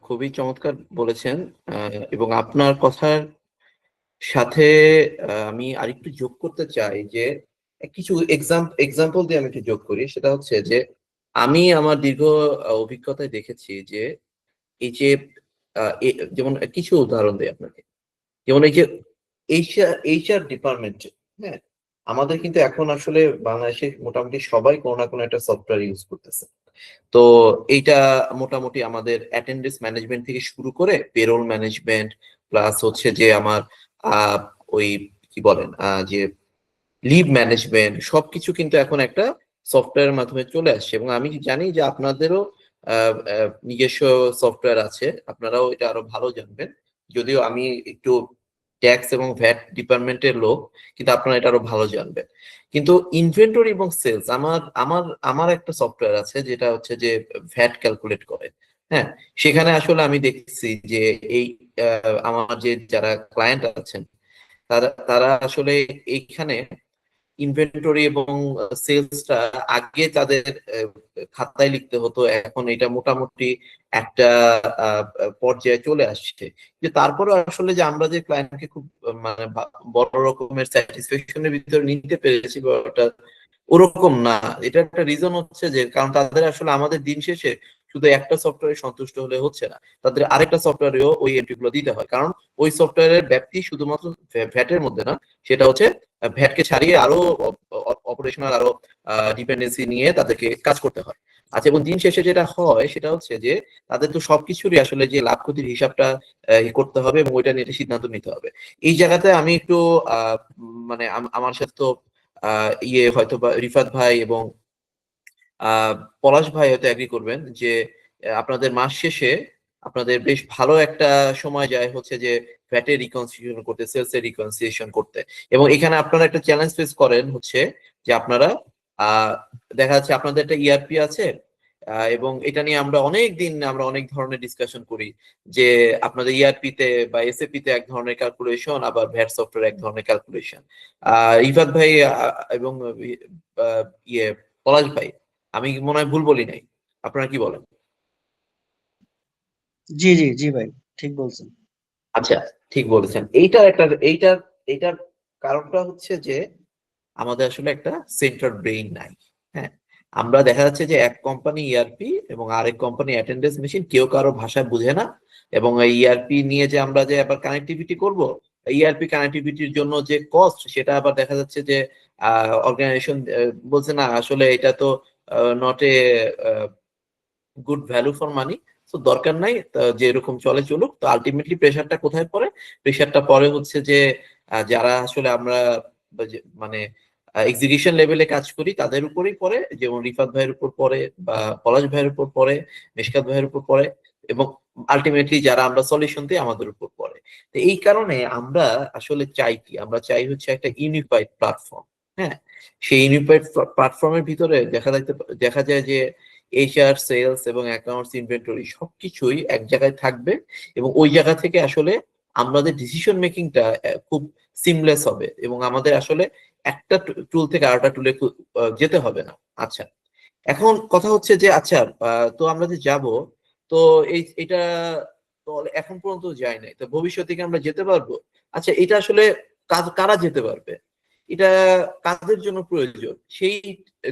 খুবই চমৎকার বলেছেন, এবং আপনার কথার সাথে আমি আরেকটু যোগ করতে চাই যে কিছু এক্সাম্পল দিয়ে আমি একটু যোগ করি। সেটা হচ্ছে যে আমি আমার দীর্ঘ অভিজ্ঞতায় দেখেছি যে এই যে যেমন কিছু উদাহরণ দিই আপনাকে। যেমন এই যে এইচআর ডিপার্টমেন্ট, হ্যাঁ, আমাদের কিন্তু এখন আসলে বাংলাদেশে মোটামুটি সবাই কোনো না কোনো একটা সফটওয়্যার ইউজ করতেছে। তো এইটা মোটামুটি আমাদের অ্যাটেন্ডেন্স ম্যানেজমেন্ট থেকে শুরু করে পেরোল ম্যানেজমেন্ট, প্লাস হচ্ছে যে আমার আহ ওই কি বলেন যে লিভ ম্যানেজমেন্ট, সবকিছু কিন্তু এখন একটা সফটওয়্যারের মাধ্যমে চলে আসছে। এবং আমি জানি যে আপনাদেরও নিজস্ব সফটওয়্যার আছে, আপনারাও এটা আরো ভালো জানবেন। যদিও আমি একটু ট্যাক্স এবং ভ্যাট ডিপার্টমেন্টের লোক, কিন্তু আপনারা এটা আরো ভালো জানবেন। কিন্তু ইনভেন্টরি এবং সেলস, আমার আমার আমার একটা সফটওয়্যার আছে যেটা হচ্ছে যে ভ্যাট ক্যালকুলেট করে। হ্যাঁ, সেখানে আসলে আমি দেখছি যে এই আমার যে যারা ক্লায়েন্ট আছেন তারা তারা আসলে এইখানে ইনভেন্টরি এবং সেলসটা আগে তাদের খাতায় লিখতে হতো, এখন এটা মোটামুটি একটা পর্যায়ে চলে আসছে। যে তারপরে আসলে যে আমরা যে ক্লায়েন্টকে খুব মানে বড় রকমের স্যাটিসফ্যাকশনের ভিতরে নিতে পেরেছি বা ওটা ওরকম না। এটা একটা রিজন হচ্ছে যে কারণ তাদের আসলে আমাদের দিন শেষে শুধু একটা সফটওয়্যারে সন্তুষ্ট হলে হচ্ছে না, তাদের আরেকটা সফটওয়্যারেও ওই এন্ট্রি গুলো দিতে হয়। কারণ ওই সফটওয়্যারের ব্যাপ্তি শুধুমাত্র ভ্যাটের মধ্যে না, সেটা হচ্ছে ভ্যাটকে ছাড়িয়ে আরো অপারেশনাল আরো ডিপেন্ডেন্সি নিয়ে তাদেরকে কাজ করতে হয়। আচ্ছা, এবং দিন শেষে যেটা হয় সেটা হচ্ছে যে তাদের তো সবকিছুরই আসলে যে লাভ ক্ষতির হিসাবটা করতে হবে এবং ওইটা নিয়ে সিদ্ধান্ত নিতে হবে। এই জায়গাতে আমি একটু মানে আমার সাথে তো হয়তো বা রিফাত ভাই এবং পলাশ ভাই হয়তো এগ্রি করবেন যে আপনাদের মাস শেষে আপনাদের বেশ ভালো একটা সময় যায় হচ্ছে যে ভ্যাটের রিকনসিলিয়েশন করতে, সেলস এর রিকনসিলিয়েশন করতে। এবং এখানে আপনারা একটা চ্যালেঞ্জ ফেস করেন হচ্ছে যে আপনারা আহ দেখা যাচ্ছে আপনাদের একটা ইআরপি আছে, এবং এটা নিয়ে আমরা অনেক ধরনের ডিসকাশন করি যে আপনাদের ইআরপি তে বা এসএপি তে এক ধরনের ক্যালকুলেশন, আবার ভ্যাট সফটওয়্যার এক ধরনের ক্যালকুলেশন। ইফাত ভাই এবং ইয়ে পলাশ ভাই, আমি মনে হয় ভুল বলি নাই, আপনারা কি বলেন? জি জি জি ভাই, ঠিক বলছেন। আচ্ছা, ঠিক বলেছেন। এইটার কারণটা হচ্ছে যে আমাদের আসলে একটা সেন্ট্রাল ব্রেইন নাই। হ্যাঁ, আমরা দেখা যাচ্ছে যে এক কোম্পানি ইআরপি এবং আরেক কোম্পানি অ্যাটেন্ডেন্স মেশিন, কেউ কারো ভাষা বুঝে না। এবং এই ইআরপি নিয়ে যে আমরা যে আবার কানেক্টিভিটি করব, ইআরপি কানেক্টিভিটির জন্য যে কস্ট, সেটা আবার দেখা যাচ্ছে যে অর্গানাইজেশন বলছে না আসলে এটা তো not a good value for money, তো দরকার নাই, যে এরকম চলে চলুক। তো আলটিমেটলি প্রেশারটা কোথায় পড়ে? প্রেশারটা পড়ে হচ্ছে যে যারা আসলে আমরা মানে এক্সিকিউশন লেভেলে কাজ করি তাদের উপরেই পড়ে, যেমন রিফাত ভাইয়ের উপর পড়ে বা পলাশ ভাইয়ের উপর পড়ে, মেশকাত ভাইয়ের উপর পড়ে, এবং আলটিমেটলি যারা আমরা সলিউশন দিই আমাদের উপর পড়ে। তো এই কারণে আমরা আসলে চাই কি, আমরা চাই হচ্ছে একটা ইউনিফাইড প্ল্যাটফর্ম। হ্যাঁ, সেই ইউনিফাইড প্ল্যাটফর্মের ভিতরে দেখা যায় যে এইচআর, সেলস এবং অ্যাকাউন্টস, ইনভেন্টরি সবকিছুই এক জায়গায় থাকবে। এবং ওই জায়গা থেকে আসলে আমাদের ডিসিশন মেকিংটা খুব সিমলেস হবে এবং আমাদের আসলে একটা টুল থেকে আরেকটা টুলে যেতে হবে না। আচ্ছা, এখন কথা হচ্ছে যে আচ্ছা, তো আমরা যে যাব, তো এটা তো এখন পর্যন্ত যাই নাই, তো ভবিষ্যতে কি আমরা যেতে পারবো? আচ্ছা, এটা আসলে কারা যেতে পারবে? এটা কাদের জন্য প্রয়োজন সেই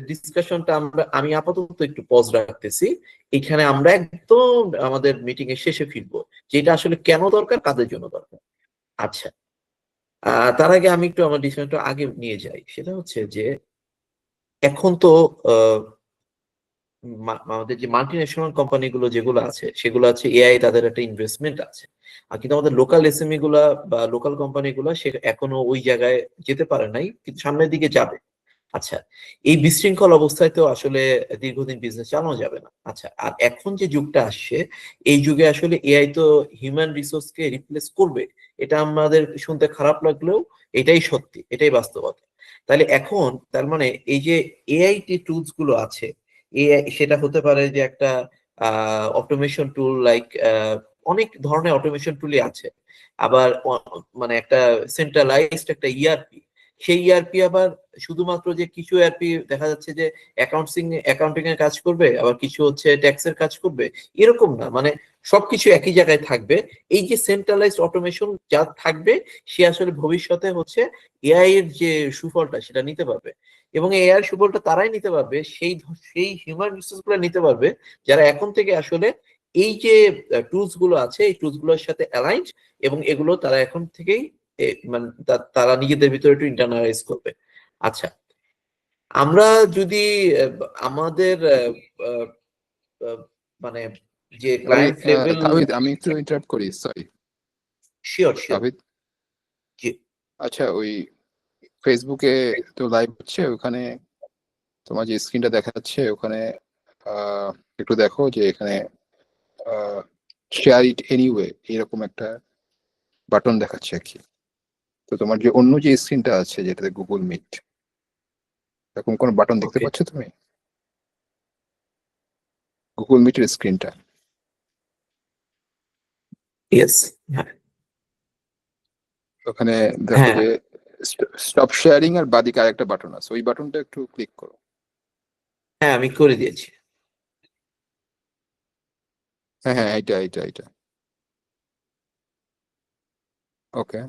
ডিসকাশনটা আমি আপাতত একটু পজ রাখতেছি। এখানে আমরা একদম আমাদের মিটিং এর শেষে ফিরবো যে এটা আসলে কেন দরকার, কাদের জন্য দরকার। আচ্ছা, তার আগে আমি একটু আমার ডিসকাশনটা আগে নিয়ে যাই। সেটা হচ্ছে যে এখন তো আমাদের যে মাল্টি ন্যাশনাল কোম্পানি গুলো যেগুলো আছে সেগুলো আছে এআই, তাদের একটা ইনভেস্টমেন্ট আছে। আর কিন্তু আমাদের লোকাল এসএমই গুলা বা লোকাল কোম্পানি গুলা সে এখনো ওই জায়গায় যেতে পারে নাই, কিন্তু সামনের দিকে যাবে। আচ্ছা, এই বিশৃঙ্খল অবস্থায় তো আসলে দীর্ঘদিন বিজনেস চালানো যাবে না। আচ্ছা, আর এখন যে যুগটা আসছে এই যুগে আসলে এআই তো হিউম্যান রিসোর্স কে রিপ্লেস করবে, এটা আমাদের শুনতে খারাপ লাগলেও এটাই সত্যি, এটাই বাস্তবতা। তাহলে এখন তার মানে এই যে এআই যে টুলস গুলো আছে, এআই সেটা হতে পারে যে একটা অটোমেশন টুল, লাইক অনেক ধরনের অটোমেশন টুলই আছে। আবার মানে একটা সেন্ট্রালাইজড একটা ইআরপি, সেই ইআরপি আবার শুধুমাত্র যে কিছু ইআরপি দেখা যাচ্ছে যে অ্যাকাউন্টিং এর কাজ করবে, আবার কিছু হচ্ছে ট্যাক্সের কাজ করবে, এরকম না। মানে সবকিছু একই জায়গায় থাকবে। এই যে সেন্ট্রালাইজড অটোমেশন যা থাকবে সে আসলে ভবিষ্যতে হচ্ছে এআই এর যে সুফলটা সেটা নিতে পারবে। এবং এআই এর সুফলটা তারাই নিতে পারবে, সেই হিউম্যান রিসোর্স গুলো নিতে পারবে যারা এখন থেকে আসলে এই যে টুলস গুলো আছে এই টুলস গুলোর সাথে অ্যালাইন্ড, এবং এগুলো তারা এখন থেকেই মানে তারা নিজেদের ভিতরে একটু ইন্টারনালাইজ করবে। আচ্ছা, আমরা যদি আমাদের আহ, আহ, মানে যে ক্লায়েন্ট লেভেল, তাবিদ, আমি একটু ইন্টারাপ্ট করি, সরি। শিওর শিওর, তাবিদ, জি আচ্ছা, ওই ফেসবুকে তো লাইভ হচ্ছে, ওখানে তোমার যে স্ক্রিনটা দেখা যাচ্ছে ওখানে একটু দেখো যে এখানে শেয়ার ইট এনিওয়ে এরকম একটা বাটন দেখাচ্ছে আর কি। তো তোমার যে অন্য যে স্ক্রিনটা আছে যেটাতে গুগল মিট, এরকম কোনো বাটন দেখতে ওকে, পাচ্ছ তুমি? গুগল মিটের স্ক্রিনটা, ইয়েস, হ্যাঁ ওখানে দেখো হ্যাঁ যে স্টপ শেয়ারিং আর বাদিকে আরেকটা বাটন আছে, ওই বাটনটা একটু ক্লিক করো। হ্যাঁ, আমি করে দিয়েছি। হ্যাঁ হ্যাঁ, এইটা এইটা এইটা, ওকে।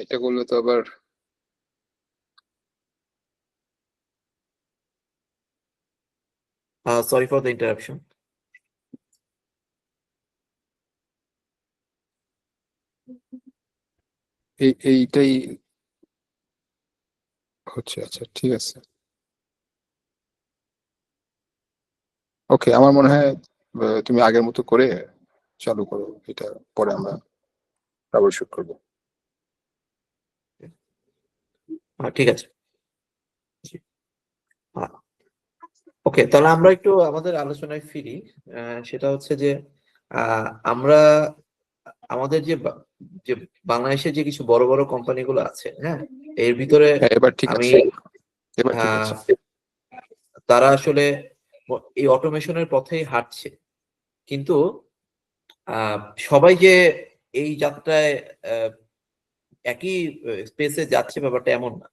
এটা করলে তো আবার সরি ফর দ্য ইন্টারাপশন। এইটাই হচ্ছে। আচ্ছা, ঠিক আছে, ওকে। আমার মনে হয় তুমি আগের মতো করে চালু করো এটা, পরে আমরা ট্রাবল শুট করবো। ঠিক আছে, ওকে। তাহলে আমরা একটু আমাদের আলোচনায় ফিরি। সেটা হচ্ছে যে আমরা আমাদের যে বাংলাদেশে যে কিছু বড় বড় কোম্পানিগুলো আছে, হ্যাঁ, এর ভিতরে হ্যাঁ, এবার ঠিক আমি আছে, এবার ঠিক আহ, আছে। তারা আসলে এই অটোমেশনের পথেই হাঁটছে, কিন্তু সবাই যে এই যাত্রায় আহ, একই স্পেসে যাচ্ছে ব্যাপারটা এমন না।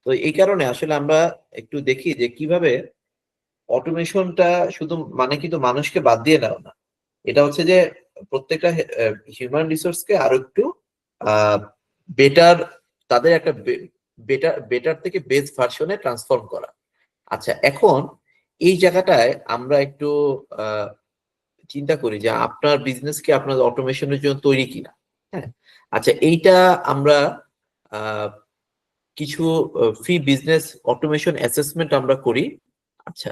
তো এই কারণে আসলে আমরা একটু দেখি যে কিভাবে অটোমেশনটা শুধু মানে কিন্তু মানুষকে বাদ দিয়ে নেওয়া না, এটা হচ্ছে যে প্রত্যেকটা হিউম্যান রিসোর্সকে আরো একটু বেটার, তাদের একটা বেটার বেটার থেকে বেস্ট ভার্সনে ট্রান্সফর্ম করা। আচ্ছা, এখন এই জায়গাটায় আমরা একটু আহ, চিন্তা করি যে আপনার বিজনেস কি আপনার অটোমেশনের জন্য তৈরি কিনা। হ্যাঁ, আচ্ছা, এইটা আমরা আহ, কিছু ফ্রি বিজনেস অটোমেশন অ্যাসেসমেন্ট আমরা করি। আচ্ছা,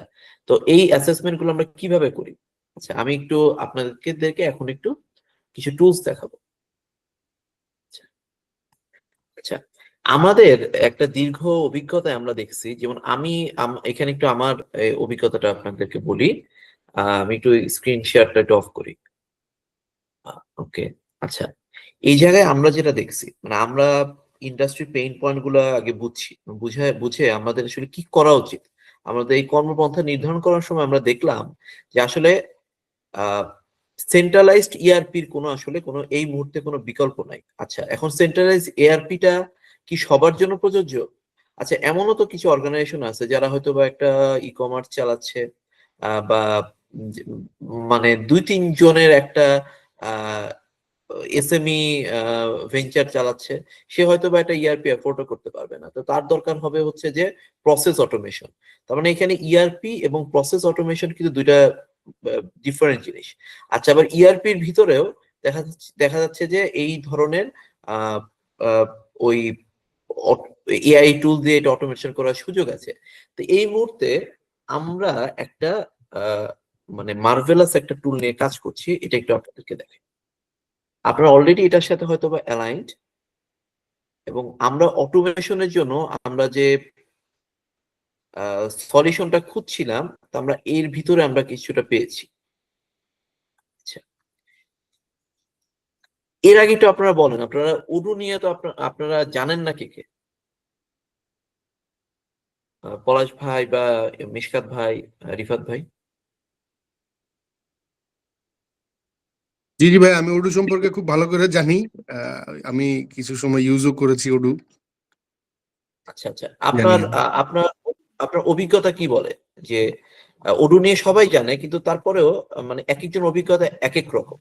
তো এই অ্যাসেসমেন্ট গুলো আমরা কিভাবে করি? আচ্ছা, আমি একটু আপনাদেরকে এখন একটু কিছু টুলস দেখাবো। আচ্ছা আচ্ছা, আমাদের একটা দীর্ঘ অভিজ্ঞতায় আমরা দেখছি, যেমন আমি এখানে একটু আমার অভিজ্ঞতাটা আপনাদেরকে বলি। আমি একটু স্ক্রিন শেয়ারটা একটু অফ করি। ওকে, আচ্ছা, এই জায়গায় আমরা যেটা দেখছি, মানে আমরা ইন্ডাস্ট্রি পেইন পয়েন্ট গুলো আগে বুঝছি, বুঝে আমাদের আসলে কি করা উচিত। আমাদের এই কর্মপন্থা নির্ধারণ করার সময় আমরা দেখলাম যে আসলে সেন্ট্রালাইজড ইআরপির কোনো আসলে কোনো এই মুহূর্তে কোনো বিকল্প নাই। আচ্ছা, এখন সেন্ট্রালাইজড এআরপিটা কি সবার জন্য প্রযোজ্য? আচ্ছা, এমনও তো কিছু অর্গানাইজেশন আছে যারা হয়তো বা একটা ই কমার্স চালাচ্ছে, বা মানে দুই তিন জনের একটা এসএমই ভেঞ্চার চালাচ্ছে, সে হয়তো বা একটা ইআরপি এফোর্ডও করতে পারবে না। তো তার দরকার হবে হচ্ছে যে প্রসেস অটোমেশন। তার মানে এখানে ইআরপি এবং প্রসেস অটোমেশন কিন্তু দুইটা ডিফারেন্ট জিনিস। আচ্ছা, আবার ইআরপির ভিতরেও দেখা যাচ্ছে যে এই ধরনের আহ, আহ, ওই এআই টুল দিয়ে এটা অটোমেশন করার সুযোগ আছে। তো এই মুহূর্তে আমরা একটা মানে মার্ভেলাস একটা টুল নিয়ে কাজ করছি, এটা একটু আপনাদেরকে দেখাই। আপনারা অলরেডি এটার সাথে হয়তো বা অ্যালাইন্ড, এবং আমরা অটোমেশনের জন্য আমরা যে সলিউশনটা খুঁজছিলাম, তা আমরা এর ভিতরে আমরা কিছুটা পেয়েছি। আচ্ছা, এর আগে একটু আপনারা বলেন, আপনারা উডু নিয়ে তো আপনারা জানেন না কে কে? পলাশ ভাই বা মিশকাত ভাই, রিফাত ভাই? জি জি ভাই, আমি ওডু সম্পর্কে খুব ভালো করে জানি। আমি কিছু সময় ইউজও করেছি ওডু, আচ্ছা আচ্ছা, জানি আপনার আমি। আপনার আপনার অভিজ্ঞতা কি বলে যে ওডু নিয়ে সবাই জানে, কিন্তু তারপরেও মানে এক একজন অভিজ্ঞতা এক এক রকম,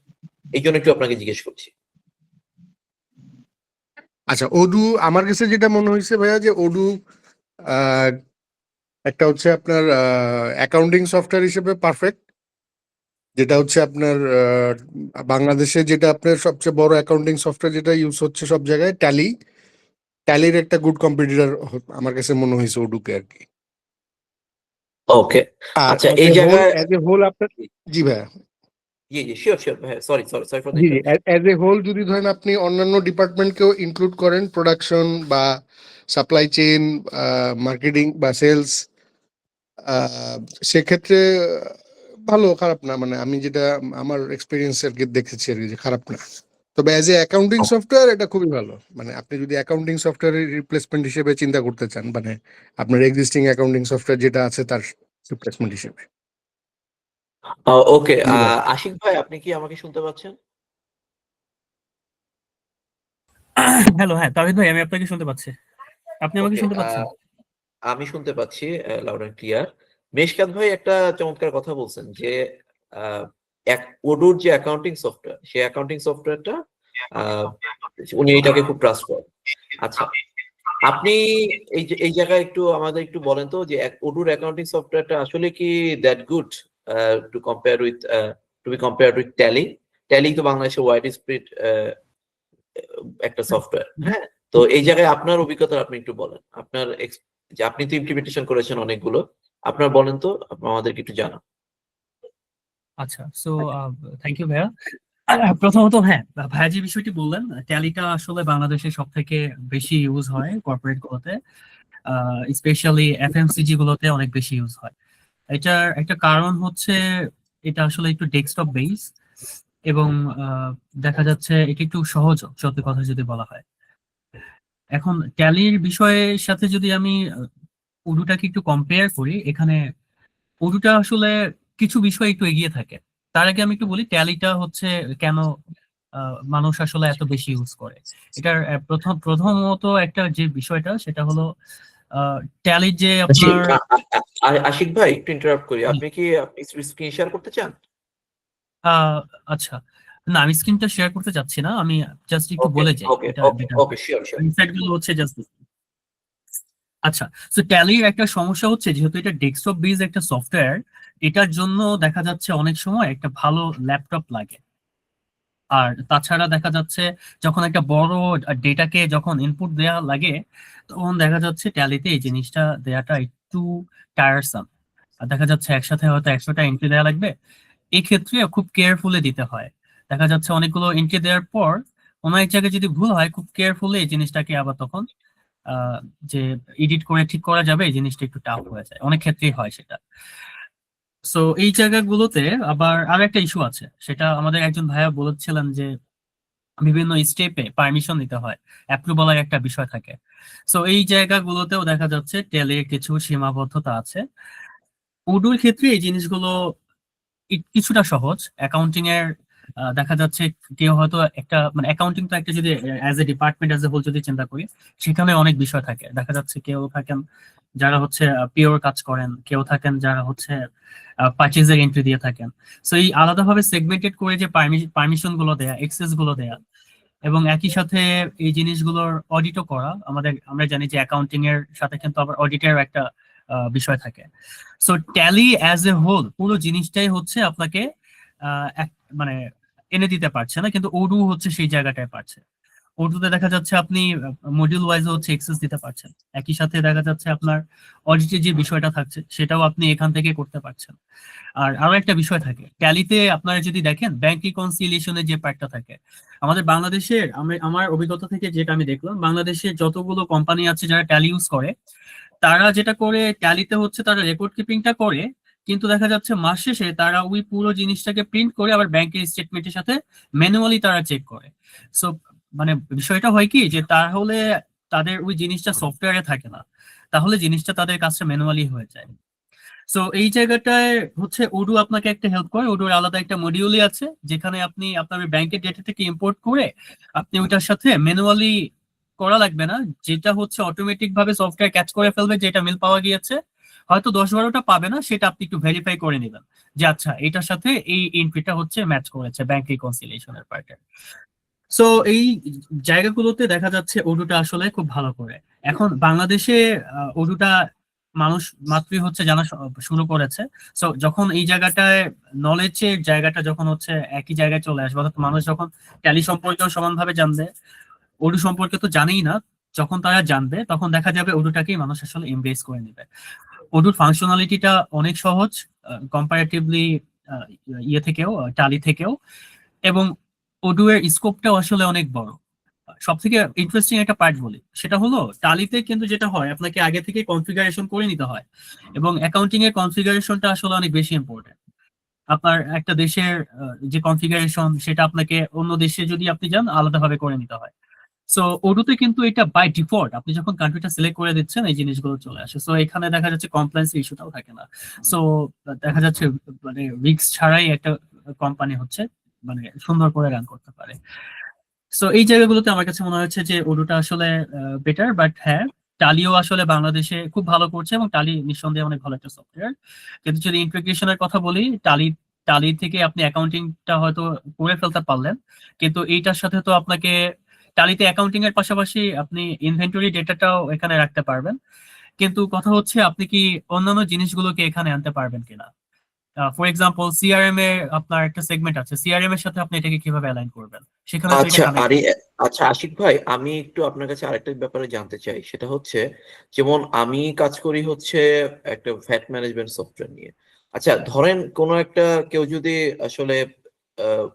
এই জন্য একটু আপনাকে জিজ্ঞেস করছি। আচ্ছা, ওডু আমার কাছে যেটা মনে হয়েছে ভাইয়া, যে ওডু আহ, একটা হচ্ছে আপনার অ্যাকাউন্টিং সফটওয়্যার হিসেবে পারফেক্ট, যেটা হচ্ছে আপনার বাংলাদেশে যেটা আপনার সবচেয়ে বড় অ্যাকাউন্টিং সফটওয়্যার যেটা ইউজ হচ্ছে সব জায়গায়, ট্যালির একটা গুড কম্পিটিটর আমার কাছে মনে হয়েছে ওডুকে আর কি। ওকে, আর আচ্ছা, এই জায়গায় অ্যাজ এ হোল আপনার, জি ভাইয়া, জি জি, শিওর শিওর ভাই, sorry sorry sorry for the জি জি, ইন্টারাপ্ট। অ্যাজ এ হোল যদি ধরেন আপনি অন্যান্য ডিপার্টমেন্টকেও ইনক্লুড করেন, প্রোডাকশন বা সাপ্লাই চেইন, মার্কেটিং বা সেলস, সেক্ষেত্রে ভালো, খারাপ না, মানে আমি যেটা আমার এক্সপিরিয়েন্স আর কি দেখেছি আর কি, যে খারাপ না। তবে অ্যাজ এ অ্যাকাউন্টিং সফটওয়্যার এটা খুবই ভালো, মানে আপনি যদি অ্যাকাউন্টিং সফটওয়্যারের রিপ্লেসমেন্ট হিসেবে চিন্তা করতে চান, মানে আপনার এক্সিস্টিং অ্যাকাউন্টিং সফটওয়্যার যেটা আছে তার রিপ্লেসমেন্ট হিসেবে। ওকে, জি ভাই। আশিক ভাই, আপনি কি আমাকে শুনতে পাচ্ছেন? হ্যালো, হ্যাঁ তাহিদ ভাই, আমি আপনাকে শুনতে পাচ্ছি। আপনি আমাকে ওকে, শুনতে পাচ্ছেন? আমি শুনতে পাচ্ছি লাউড অ্যান্ড ক্লিয়ার। মেশকাত ভাই একটা চমৎকার কথা বলছেন যে আহ, এক ওডুর যে অ্যাকাউন্টিং সফটওয়্যার, সেই অ্যাকাউন্টিং সফটওয়্যারটা উনি এটাকে খুব ট্রাস্ট করেন। আচ্ছা, আপনি এই জায়গায় একটু আমাদের একটু বলেন তো যে ওডুর অ্যাকাউন্টিং সফটওয়্যারটা আসলে কি that good to compare with to be compare with Tally? Tally তো বাংলাদেশে ওয়াইড স্প্রেড একটা সফটওয়্যার, হ্যাঁ। তো এই জায়গায় আপনার অভিজ্ঞতা আপনি একটু বলেন, আপনার যে আপনি তো ইমপ্লিমেন্টেশন করেছেন অনেকগুলো, আপনার বলেন তো, আমাদেরকে একটু জানান। আচ্ছা, সো থ্যাংক ইউ ভাইয়া। প্রথমত হ্যাঁ, ভাইয়া যে বিষয়টি বললেন, ট্যালিটা আসলে বাংলাদেশে সব থেকে বেশি ইউজ হয় কর্পোরেট গুলোতে, স্পেশালি এফএমসিজি গুলোতে অনেক বেশি ইউজ হয়। এটার একটা কারণ হচ্ছে এটা আসলে একটু ডেস্কটপ বেস, এবং দেখা যাচ্ছে এটা একটু সহজ, সত্যি কথা যদি বলা হয়। এখন ট্যালির বিষয়ের সাথে যদি আমি উডুটাকে একটু কম্পেয়ার করি, এখানে উডুটা আসলে কিছু বিষয় একটু এগিয়ে থাকে। তার আগে আমি একটু বলি ট্যালিটা হচ্ছে কেন মানুষ আসলে এত বেশি ইউজ করে। এটার প্রথমত একটা যে বিষয়টা সেটা হলো ট্যালির যে জি, আপনার আশিক ভাই একটু ইন্টারাপ্ট করি, আপনি কি স্ক্রিন শেয়ার করতে চান? আহ, আচ্ছা, না আমি স্ক্রিনটা শেয়ার করতে চাচ্ছি না, আমি জাস্ট একটু ওকে বলে যাই ওকে এটা ওকে যেটা ওকে, শিওর শিওর। ইনসাইট গুলো হচ্ছে জাস্ট। আচ্ছা, তো ট্যালির একটা সমস্যা হচ্ছে যেহেতু এটা ডেস্কটপ বেস একটা সফটওয়্যার, এটার জন্য দেখা যাচ্ছে অনেক সময় একটা ভালো ল্যাপটপ লাগে। আর তাছাড়া দেখা যাচ্ছে যখন একটা বড় ডেটাকে যখন ইনপুট দেওয়া লাগে, তখন দেখা যাচ্ছে ট্যালিতে এই জিনিসটা দেওয়াটা একটু টায়ারসাম। আর দেখা যাচ্ছে একসাথে হয়তো 100টা এন্ট্রি দেওয়া লাগবে, এই ক্ষেত্রে খুব কেয়ারফুলি দিতে হয়। দেখা যাচ্ছে অনেকগুলো এন্ট্রি দেওয়ার পর কোনো এক জায়গায় যদি ভুল হয়, খুব কেয়ারফুলি এই জিনিসটাকে আবার তখন আহ, যে এডিট করে ঠিক করা যাবে, এই জিনিসটা একটু টাফ হয়ে যায়, অনেক ক্ষেত্রেই হয় সেটা। সো এই জায়গাগুলোতে আবার আরো একটা ইস্যু আছে, সেটা আমাদের একজন ভাইয়া বলেছিলেন যে বিভিন্ন স্টেপে পারমিশন নিতে হয়, অ্যাপ্রুভালের একটা বিষয় থাকে। সো এই জায়গাগুলোতেও দেখা যাচ্ছে টেলের কিছু সীমাবদ্ধতা আছে। উডুর ক্ষেত্রে এই জিনিসগুলো কিছুটা সহজ, অ্যাকাউন্টিং এর দেখা যাচ্ছে কেউ হয়তো একটা মানে অ্যাকাউন্টিং তো একটা যদি as a department as a whole যদি চিন্তা করি, সেখানে অনেক বিষয় থাকে। দেখা যাচ্ছে কেউ থাকেন যারা হচ্ছে পিওর কাজ করেন, কেউ থাকেন যারা হচ্ছে পারচেজের এন্ট্রি দিয়ে থাকেন। সো এই আলাদাভাবে সেগমেন্টেড করে যে পারমিশন গুলো দেয়া, এক্সেস গুলো দেয়া, এবং একই সাথে এই জিনিসগুলোর অডিটও করা। আমরা জানি যে অ্যাকাউন্টিং এর সাথে কিন্তু আবার অডিটের একটা বিষয় থাকে। So Tally as a whole পুরো জিনিসটাই হচ্ছে আপনাকে মানে এনে দিতে পারছে না, কিন্তু ওডু হচ্ছে সেই জায়গাটায় পারছে। ওডুতে দেখা যাচ্ছে আপনি মডিউল ওয়াইজ হচ্ছে এক্সেস দিতে পারছেন, একই সাথে দেখা যাচ্ছে আপনার অডিটের যে বিষয়টা থাকছে সেটাও আপনি এখান থেকে করতে পারছেন। আর আরো একটা বিষয় থাকে ট্যালিতে, আপনারা যদি দেখেন ব্যাংক রিকনসিলিয়েশনের যে পার্টটা থাকে, আমাদের বাংলাদেশের আমার অভিজ্ঞতা থেকে যেটা আমি দেখলাম, বাংলাদেশে যতগুলো কোম্পানি আছে যারা ট্যালি ইউজ করে, তারা যেটা করে ট্যালিতে হচ্ছে তারা রেকর্ড কিপিংটা করে, কিন্তু দেখা যাচ্ছে মাস শেষে তারা ওই পুরো জিনিসটাকে প্রিন্ট করে আবার ব্যাংকের স্টেটমেন্টের সাথে ম্যানুয়ালি তারা চেক করে। সো মানে বিষয়টা হয় কি যে তাহলে তাদের ওই জিনিসটা সফটওয়্যারে থাকে না, তাহলে জিনিসটা তাদের কাছে ম্যানুয়ালি হয়ে যায়। সো এই জায়গাটায় হচ্ছে ওডু আপনাকে একটা হেল্প করে। ওডুর আলাদা একটা মডিউলই আছে যেখানে আপনি আপনার ব্যাংকের ডেটা থেকে ইম্পোর্ট করে আপনি ওইটার সাথে ম্যানুয়ালি করা লাগবে না, যেটা হচ্ছে অটোমেটিক ভাবে সফটওয়্যার ক্যাচ করে ফেলবে যে এটা মিল পাওয়া গিয়েছে। হয়তো 10-12টা পাবে না, সেটা আপনি একটু ভেরিফাই করে নেবেন যে আচ্ছা এটার সাথে এই এন্ট্রিটা হচ্ছে ম্যাচ করেছে ব্যাংক রিকনসিলিয়েশনের পার্টে। সো এই জায়গাগুলোতে দেখা যাচ্ছে ওডুটা আসলে খুব ভালো করে। এখন বাংলাদেশে ওডুটা মানুষ মাত্রই হচ্ছে জানা শুরু করেছে। সো যখন এই জায়গাটায় নলেজের জায়গাটা যখন হচ্ছে একই জায়গায় চলে আসবে, অর্থাৎ মানুষ যখন ট্যালি সম্পর্কেও সমানভাবে জানবে, ওডু সম্পর্কে তো জানেই না, যখন তারা জানবে তখন দেখা যাবে ওডুটাকেই মানুষ আসলে এমব্রেস করে নেবে। ওডুর ফাংশনালিটিটা অনেক সহজ কম্পারেটিভলি ইয়ে থেকেও, ট্যালি থেকেও, এবং ওডু এর স্কোপটাও আসলে অনেক বড়। সব থেকে ইন্টারেস্টিং একটা পার্ট বলি, সেটা হলো টালিতে কিন্তু যেটা হয় আপনাকে আগে থেকে কনফিগারেশন করে নিতে হয়, এবং অ্যাকাউন্টিং এর কনফিগারেশনটা আসলে অনেক বেশি ইম্পর্টেন্ট। আপনার একটা দেশের যে কনফিগারেশন সেটা আপনাকে অন্য দেশে যদি আপনি যান আলাদাভাবে করে নিতে হয়। সো ওডুতে কিন্তু এটা বাই ডিফল্ট আপনি যখন কান্ট্রিটা সিলেক্ট করে দিচ্ছেন এই জিনিসগুলো চলে আসে। সো এখানে দেখা যাচ্ছে কমপ্লায়েন্স ইস্যুটাও থাকে না। সো দেখা যাচ্ছে মানে রিস্ক ছাড়াই একটা কোম্পানি হচ্ছে মানে সুন্দর করে রান করতে পারে। সো এই জায়গাগুলোতে আমার কাছে মনে হচ্ছে যে ওডুটা আসলে বেটার। বাট হ্যাঁ, টালিও আসলে বাংলাদেশে খুব ভালো করছে, এবং টালি নিঃসন্দেহে অনেক ভালো একটা সফটওয়্যার। কিন্তু যদি ইন্টিগ্রেশনের কথা বলি, টালি থেকে আপনি অ্যাকাউন্টিংটা হয়তো করে ফেলতে পারলেন, কিন্তু এইটার সাথে তো আপনাকে টালিতে অ্যাকাউন্টিং এর পাশাপাশি আপনি ইনভেন্টরি ডেটাটাও এখানে রাখতে পারবেন, কিন্তু কথা হচ্ছে আপনি কি অন্যান্য জিনিসগুলোকে এখানে আনতে পারবেন কিনা। ফর এক্সাম্পল সিআরএম এর আপনার একটা সেগমেন্ট আছে, সিআরএম এর সাথে আপনি এটাকে কিভাবে অ্যালাইন করবেন, সেখানে তো এটা আচ্ছা কানেক্ট। আরে, আচ্ছা আশিক ভাই, আমি একটু আপনার কাছে আরেকটা ব্যাপারে জানতে চাই। সেটা হচ্ছে যেমন আমি কাজ করি হচ্ছে একটা ভ্যাট ম্যানেজমেন্ট সফটওয়্যার নিয়ে। আচ্ছা ধরেন কোনো একটা কেউ যদি আসলে আহ,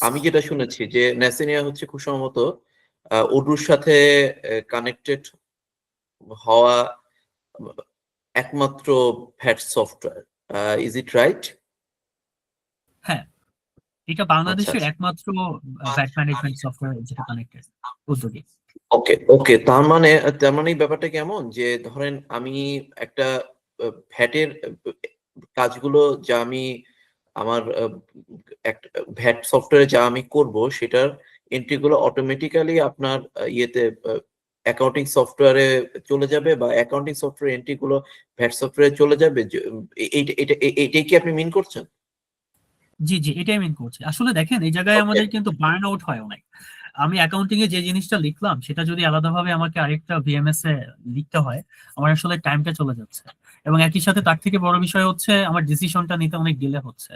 আমি যেটা শুনেছি যে নেসিনিয়া হচ্ছে খুব সম্ভবত ওডুর সাথে কানেক্টেড হওয়া একমাত্র VAT software. Is it right? হ্যাঁ, এটা আচ্ছা বাংলাদেশের আচ্ছা, একমাত্র ভ্যাট ম্যানেজমেন্ট সফটওয়্যার যেটা কানেক্টেড উদ্যোগী। ওকে ওকে, তার মানে এই ব্যাপারটা কেমন যে ধরেন আমি একটা ভ্যাটের কাজগুলো যা আমি আমার একটা ভ্যাট সফটওয়্যারে যা আমি করব সেটার এন্ট্রি গুলো অটোমেটিক্যালি আপনার ইয়েতে অ্যাকাউন্টিং সফটওয়্যারে চলে যাবে, বা অ্যাকাউন্টিং সফটওয়্যার এন্ট্রি গুলো ভ্যাট সফটওয়্যারে চলে যাবে। এইটাই কি আপনি মিন করছেন? জি জি, এটাই মিন করছি। আসলে দেখেন এই জায়গায় ওকে আমাদের কিন্তু বার্ন আউট হয় অনেক। আমি অ্যাকাউন্টিং এ যে জিনিসটা লিখলাম সেটা যদি আলাদাভাবে আমাকে আরেকটা ভিএমএস এ লিখতে হয়, আমার আসলে টাইমটা চলে যাচ্ছে, এবং একই সাথে তার থেকে বড় বিষয় হচ্ছে আমার ডিসিশনটা নিতে অনেক ডিলে হচ্ছে।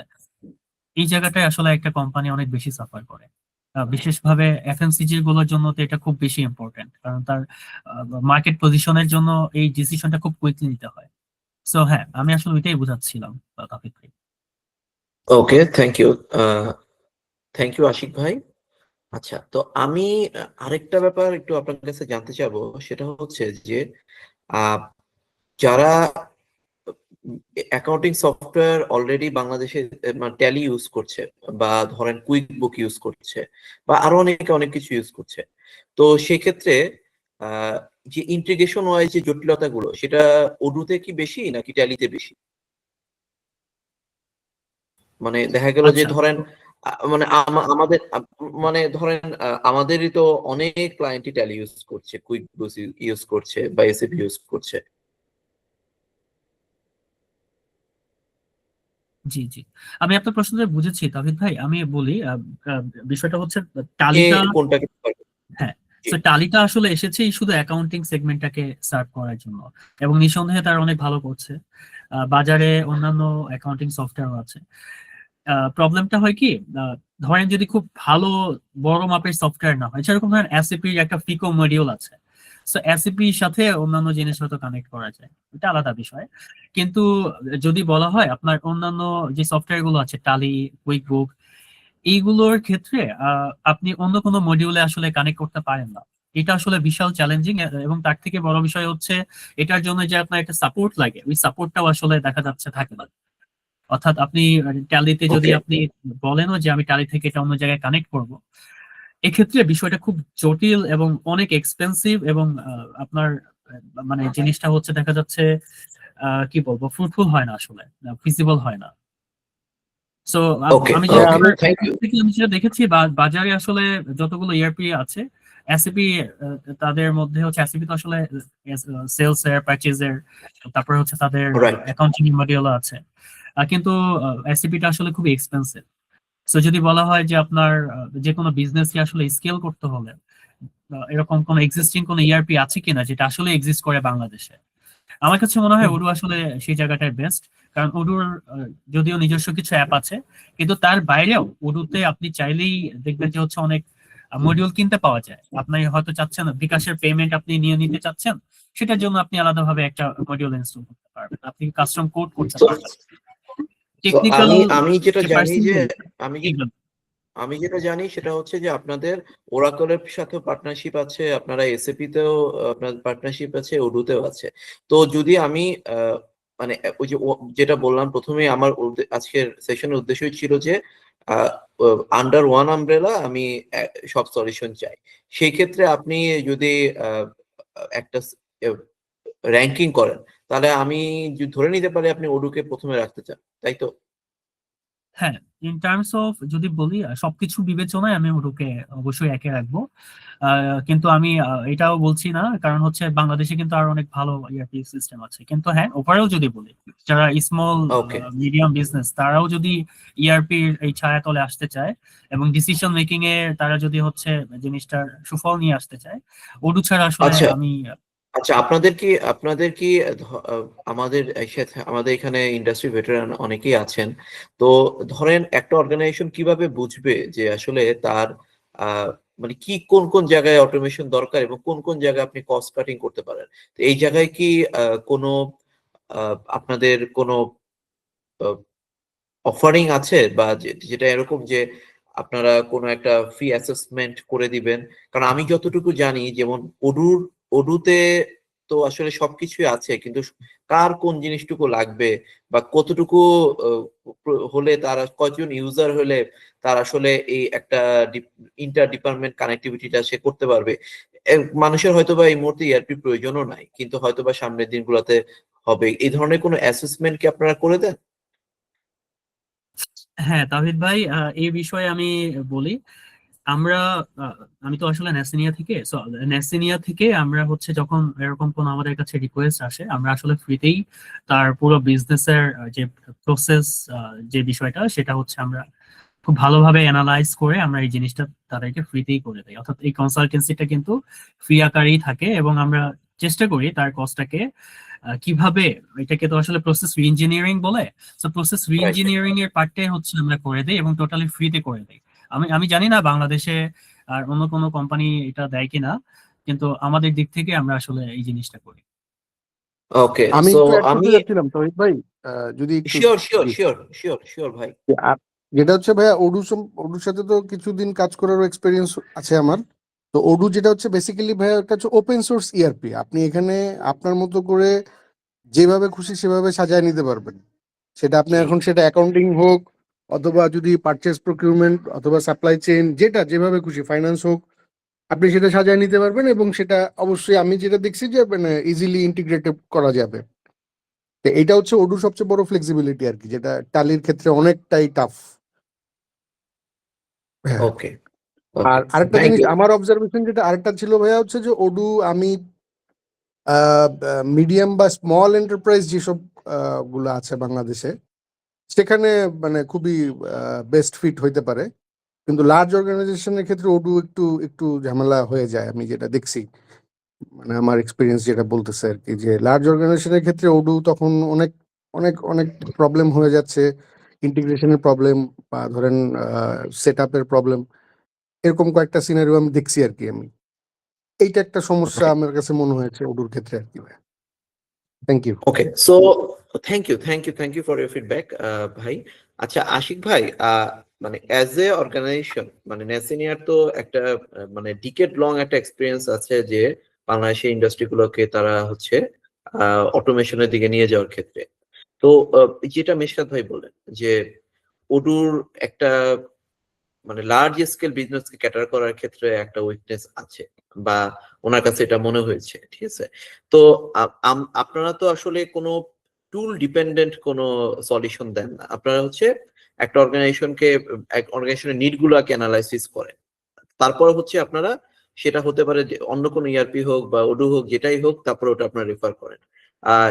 এই জায়গাটায় আসলে একটা কোম্পানি অনেক বেশি সাফার করে। বিশেষভাবে এফএমসিজি গুলোর জন্য তো এটা খুব বেশি ইম্পর্টেন্ট, কারণ তার মার্কেট পজিশনের জন্য এই ডিসিশনটা খুব কুইকলি নিতে হয়। সো হ্যাঁ, আমি আসলে ওইটাই বোঝাচ্ছিলাম তাফিক ভাই। ওকে, থ্যাংক ইউ আশিক ভাই। আচ্ছা, তো আমি আরেকটা ব্যাপার একটু আপনার কাছে জানতে চাবো। সেটা হচ্ছে যে আহ, যারা অ্যাকাউন্টিং সফটওয়্যার অলরেডি বাংলাদেশে ট্যালি ইউজ করছে, বা ধরেন কুইক বুক ইউজ করছে, বা আরো অনেকে অনেক কিছু ইউজ করছে, তো সেক্ষেত্রে যে ইন্টিগ্রেশন ওয়াইজ যে জটিলতাগুলো, সেটা ওডুতে কি বেশি নাকি ট্যালিতে বেশি? মানে দেখা গেল যে আচ্ছা, ধরেন মানে আমাদের মানে ধরেন আমাদেরই তো অনেক ক্লায়েন্টই ট্যালি ইউজ করছে, কুইক বুকস ইউজ করছে বা এসএপি ইউজ করছে। জি জি, আমি আপনার প্রশ্নটা বুঝেছি তাহিদ ভাই। আমি বলি বিষয়টা হচ্ছে কে টালিটা, কোনটাকে হ্যাঁ, জি, তো টালিটা আসলে এসেছে শুধু অ্যাকাউন্টিং সেগমেন্টটাকে সার্ভ করার জন্য, এবং নিঃসন্দেহে তারা অনেক ভালো করছে। বাজারে অন্যান্য অ্যাকাউন্টিং সফটওয়্যার আছে। প্রবলেমটা হয় কি, আহ, ধরেন যদি খুব ভালো বড় মাপের সফটওয়্যার না হয়, যেরকম ধরেন এসএপি একটা ফিকো মডিউল আছে, সো এসএপি সাথে অন্যান্য জিনিস হয়তো কানেক্ট করা যায়, এটা আলাদা বিষয়। কিন্তু যদি বলা হয় আপনার অন্যান্য যে সফটওয়্যার গুলো আছে, টালি, কুইকবুক, এইগুলোর ক্ষেত্রে আপনি অন্য কোনো মডিউলে আসলে কানেক্ট করতে পারেন না। এটা আসলে বিশাল চ্যালেঞ্জিং, এবং তার থেকে বড় বিষয় হচ্ছে এটার জন্য যে আপনার একটা সাপোর্ট লাগে, ওই সাপোর্টটাও আসলে দেখা যাচ্ছে থাকে না। অর্থাৎ আপনি ট্যালিতে যদি ওকে। আপনি বলেনও যে আমি ট্যালি থেকে এটা অন্য জায়গায় কানেক্ট করব, এক্ষেত্রে বিষয়টা খুব জটিল এবং অনেক এক্সপেন্সিভ, এবং আপনার মানে জিনিসটা হচ্ছে দেখা যাচ্ছে কি বলবো, ফ্রুটফুল হয় না আসলে, ফিজিবল হয় না। সো ওকে, আমি যে ভাইয়া ওকে, আমি থ্যাংক ইউ। থেকে আমি যেটা দেখেছি বাজারে আসলে যতগুলো ইআরপি আছে, এসএপি তাদের মধ্যে হচ্ছে এসএপি তো আসলে সেলস এর, পারচেজ এর, তারপরে হচ্ছে তাদের রাইট। অ্যাকাউন্টিং মডিউল আছে, কিন্তু এসএপি টা আসলে খুবই এক্সপেন্সিভ। সো যদি বলা হয় যে আপনার যে কোনো বিজনেস কে আসলে স্কেল করতে হলে এরকম কোনো এক্সিস্টিং কোনো ইআরপি আছে কিনা যেটা আসলে এক্সিস্ট করে বাংলাদেশে, আমার কাছে মনে হয় ওডু আসলে সেই জায়গাটায় বেস্ট। কারণ ওডুর যদিও নিজস্ব কিছু অ্যাপ আছে, কিন্তু তার বাইরেও ওডুতে আপনি চাইলেই দেখবেন যে হচ্ছে অনেক মডিউল কিনতে পাওয়া যায়। আপনি হয়তো চাচ্ছেন বিকাশের পেমেন্ট আপনি নিয়ে নিতে চাচ্ছেন, সেটার জন্য আপনি আলাদাভাবে একটা মডিউল ইনস্টল করতে পারবেন, আপনি কাস্টম কোড করতে তো পারবেন, তো টেকনিক্যাল আমি আমি যেটা যে জানি যে পার্সন আমি যে এইগুলো। আমি যেটা জানি সেটা হচ্ছে যে আপনাদের ওরাকলের সাথে পার্টনারশিপ আছে, আপনারা এসএপি তেও আপনার পার্টনারশিপ আছে, ওডুতেও আছে। তো যদি আমি মানে ওই যে যেটা বললাম প্রথমে, আমার আজকের সেশনের উদ্দেশ্যই ছিল যে আন্ডার ওয়ান আমব্রেলা আমি সব সলিউশন চাই। সেই ক্ষেত্রে আপনি যদি একটা র্যাঙ্কিং করেন, তাহলে আমি ধরে নিতে পারি আপনি ওডুকে প্রথমে রাখতে চান, তাই তো? হ্যাঁ, ইন টার্মস অফ যদি বলি সবকিছু বিবেচনায় আমি ওটাকে অবশ্যই একে রাখবো। কিন্তু আমি এটাও বলছি না, কারণ হচ্ছে বাংলাদেশে কিন্তু আরো অনেক ভালো ইআরপি সিস্টেম আছে। কিন্তু হ্যাঁ, ওভারঅল যদি বলি, যারা স্মল ওকে। মিডিয়াম বিজনেস তারাও যদি ইআরপি এই ছায়াতলে আসতে চায় এবং ডিসিশন মেকিং এ তারা যদি হচ্ছে জিনিসটার সুফল নিয়ে আসতে চায়, ওডু ছাড়া আসলে আচ্ছা, আমি আচ্ছা, আপনাদের কি আমাদের সাথে আমাদের এখানে ইন্ডাস্ট্রি ভেটেরান অনেকেই আছেন। তো ধরেন একটা অর্গানাইজেশন কিভাবে বুঝবে যে আসলে তার মানে কি কোন কোন জায়গায় অটোমেশন দরকার এবং কোন কোন জায়গায় আপনি কস্ট কাটিং করতে পারেন? তো এই জায়গায় কি কোনো আপনাদের কোনো অফারিং আছে, বা যেটা এরকম যে আপনারা কোনো একটা ফ্রি অ্যাসেসমেন্ট করে দিবেন? কারণ আমি যতটুকু জানি, যেমন ওডুতে তো আসলে সবকিছুই আছে, কিন্তু কার কোন জিনিসটুকু লাগবে বা কতটুকু হলে তারা কয়জন ইউজার হলে তার আসলে এই একটা ইন্টার ডিপার্টমেন্ট কানেক্টিভিটিটা সে করতে পারবে। মানুষের হয়তোবা এই মুহূর্তে ইআরপি প্রয়োজনও নাই, কিন্তু হয়তোবা সামনের দিনগুলোতে হবে। এই ধরনের কোনো অ্যাসেসমেন্ট কি আপনারা করে দেন? হ্যাঁ তাহিদ ভাই, এই বিষয়ে আমি বলি। আমরা আহ, আমি তো আসলে ন্যাসিনিয়া থেকে, ন্যাসিনিয়া থেকে আমরা হচ্ছে যখন এরকম কোন আমাদের কাছে রিকোয়েস্ট আসে, আমরা আসলে ফ্রিতেই তার পুরো বিজনেসের যে প্রসেস, যে বিষয়টা সেটা হচ্ছে আমরা খুব ভালোভাবে অ্যানালাইজ করে আমরা এই জিনিসটা তাদেরকে ফ্রিতেই করে দেই। অর্থাৎ এই কনসালটেন্সিটা কিন্তু ফ্রি আকারেই থাকে, এবং আমরা চেষ্টা করি তার কস্টটাকে কিভাবে, এটাকে তো আসলে প্রসেস রি-ইঞ্জিনিয়ারিং বলে, তো প্রসেস রাইট। রি-ইঞ্জিনিয়ারিং এর পার্টটাই হচ্ছে আমরা করে দেই এবং টোটালি ফ্রিতে করে দেই। আমি আমি জানি না বাংলাদেশে আর অন্য কোনো কোম্পানি এটা দেয় কিনা, কিন্তু আমাদের দিক থেকে আমরা আসলে এই জিনিসটা করি। ওকে, আমি সো একটু অ্যাড করতে আমি যাচ্ছিলাম তহিদ ভাই, যদি একটু sure sure sure sure sure ভাই। আর যেটা হচ্ছে ভাইয়া ওডুর সাথে তো কিছুদিন কাজ করারও এক্সপিরিয়েন্স আছে আমার। তো ওডু যেটা হচ্ছে বেসিক্যালি ভাইয়া একটা হচ্ছে ওপেন সোর্স ইআরপি, আপনি এখানে আপনার মতো করে যেভাবে খুশি সেভাবে সাজায় নিতে পারবেন। সেটা আপনি জি। এখন সেটা অ্যাকাউন্টিং হোক, অথবা যদি পারচেস প্রকিউরমেন্ট অথবা সাপ্লাই চেইন, যেটা যেভাবে খুশি, ফাইন্যান্স হোক, আপনি সেটা সাজায় নিতে পারবেন। এবং সেটা অবশ্যই আমি যেটা দেখছি যে মানে ইজিলি ইন্টিগ্রেটেড করা যাবে। তো এটা হচ্ছে ওডুর সবচেয়ে বড় ফ্লেক্সিবিলিটি আর কি, যেটা টালির ক্ষেত্রে অনেকটাই টাফ। হ্যাঁ। ওকে আর আরেকটা থ্যাংক জিনিস ইউ। আমার অবজারভেশন যেটা আরেকটা ছিল ভাইয়া হচ্ছে যে ওডু আমি মিডিয়াম বা স্মল এন্টারপ্রাইজ যেসব গুলো আছে বাংলাদেশে সেখানে মানে খুবই বেস্ট ফিট হইতে পারে, কিন্তু লার্জ অর্গানাইজেশনের ক্ষেত্রে ওডু একটু একটু ঝামেলা হয়ে যায় আমি যেটা দেখছি। মানে আমার এক্সপিরিয়েন্স যেটা বলতেছে আর কি, যে লার্জ অর্গানাইজেশনের ক্ষেত্রে ওডু তখন অনেক অনেক অনেক প্রবলেম হয়ে যাচ্ছে, ইন্টিগ্রেশনের প্রবলেম বা ধরেন সেট আপের প্রবলেম, এরকম কয়েকটা সিনারিও আমি দেখছি আর কি। আমি এইটা একটা সমস্যা আমার কাছে মনে হয়েছে ওডুর ক্ষেত্রে আর কি। Thank you. Okay so thank you for your feedback ভাই। আচ্ছা আশিক ভাই, মানে অ্যাজ এ অর্গানাইজেশন, মানে নেসিনিয়ার তো একটা মানে ডিকেড লং একটা এক্সপিরিয়েন্স আছে যে বাংলাদেশের ইন্ডাস্ট্রি গুলোকে তারা হচ্ছে অটোমেশনের দিকে নিয়ে যাওয়ার ক্ষেত্রে। তো যেটা মেশকাত ভাই বললেন যে ওডুর একটা মানে লার্জ স্কেল বিজনেসকে ক্যাটার করার ক্ষেত্রে একটা উইকনেস আছে, বা ওনার কাছে এটা মনে হয়েছে, ঠিক আছে। তো আপনারা তো আসলে কোনো টুল ডিপেন্ডেন্ট কোনো সলিউশন দেন না, আপনারা হচ্ছে একটা অর্গানাইজেশনের নিড গুলাকে অ্যানালাইসিস করেন, তারপর হচ্ছে আপনারা সেটা হতে পারে যে অন্য কোনো ইআরপি হোক বা ওডু হোক, যেটাই হোক, তারপরে ওটা আপনারা রেফার করেন।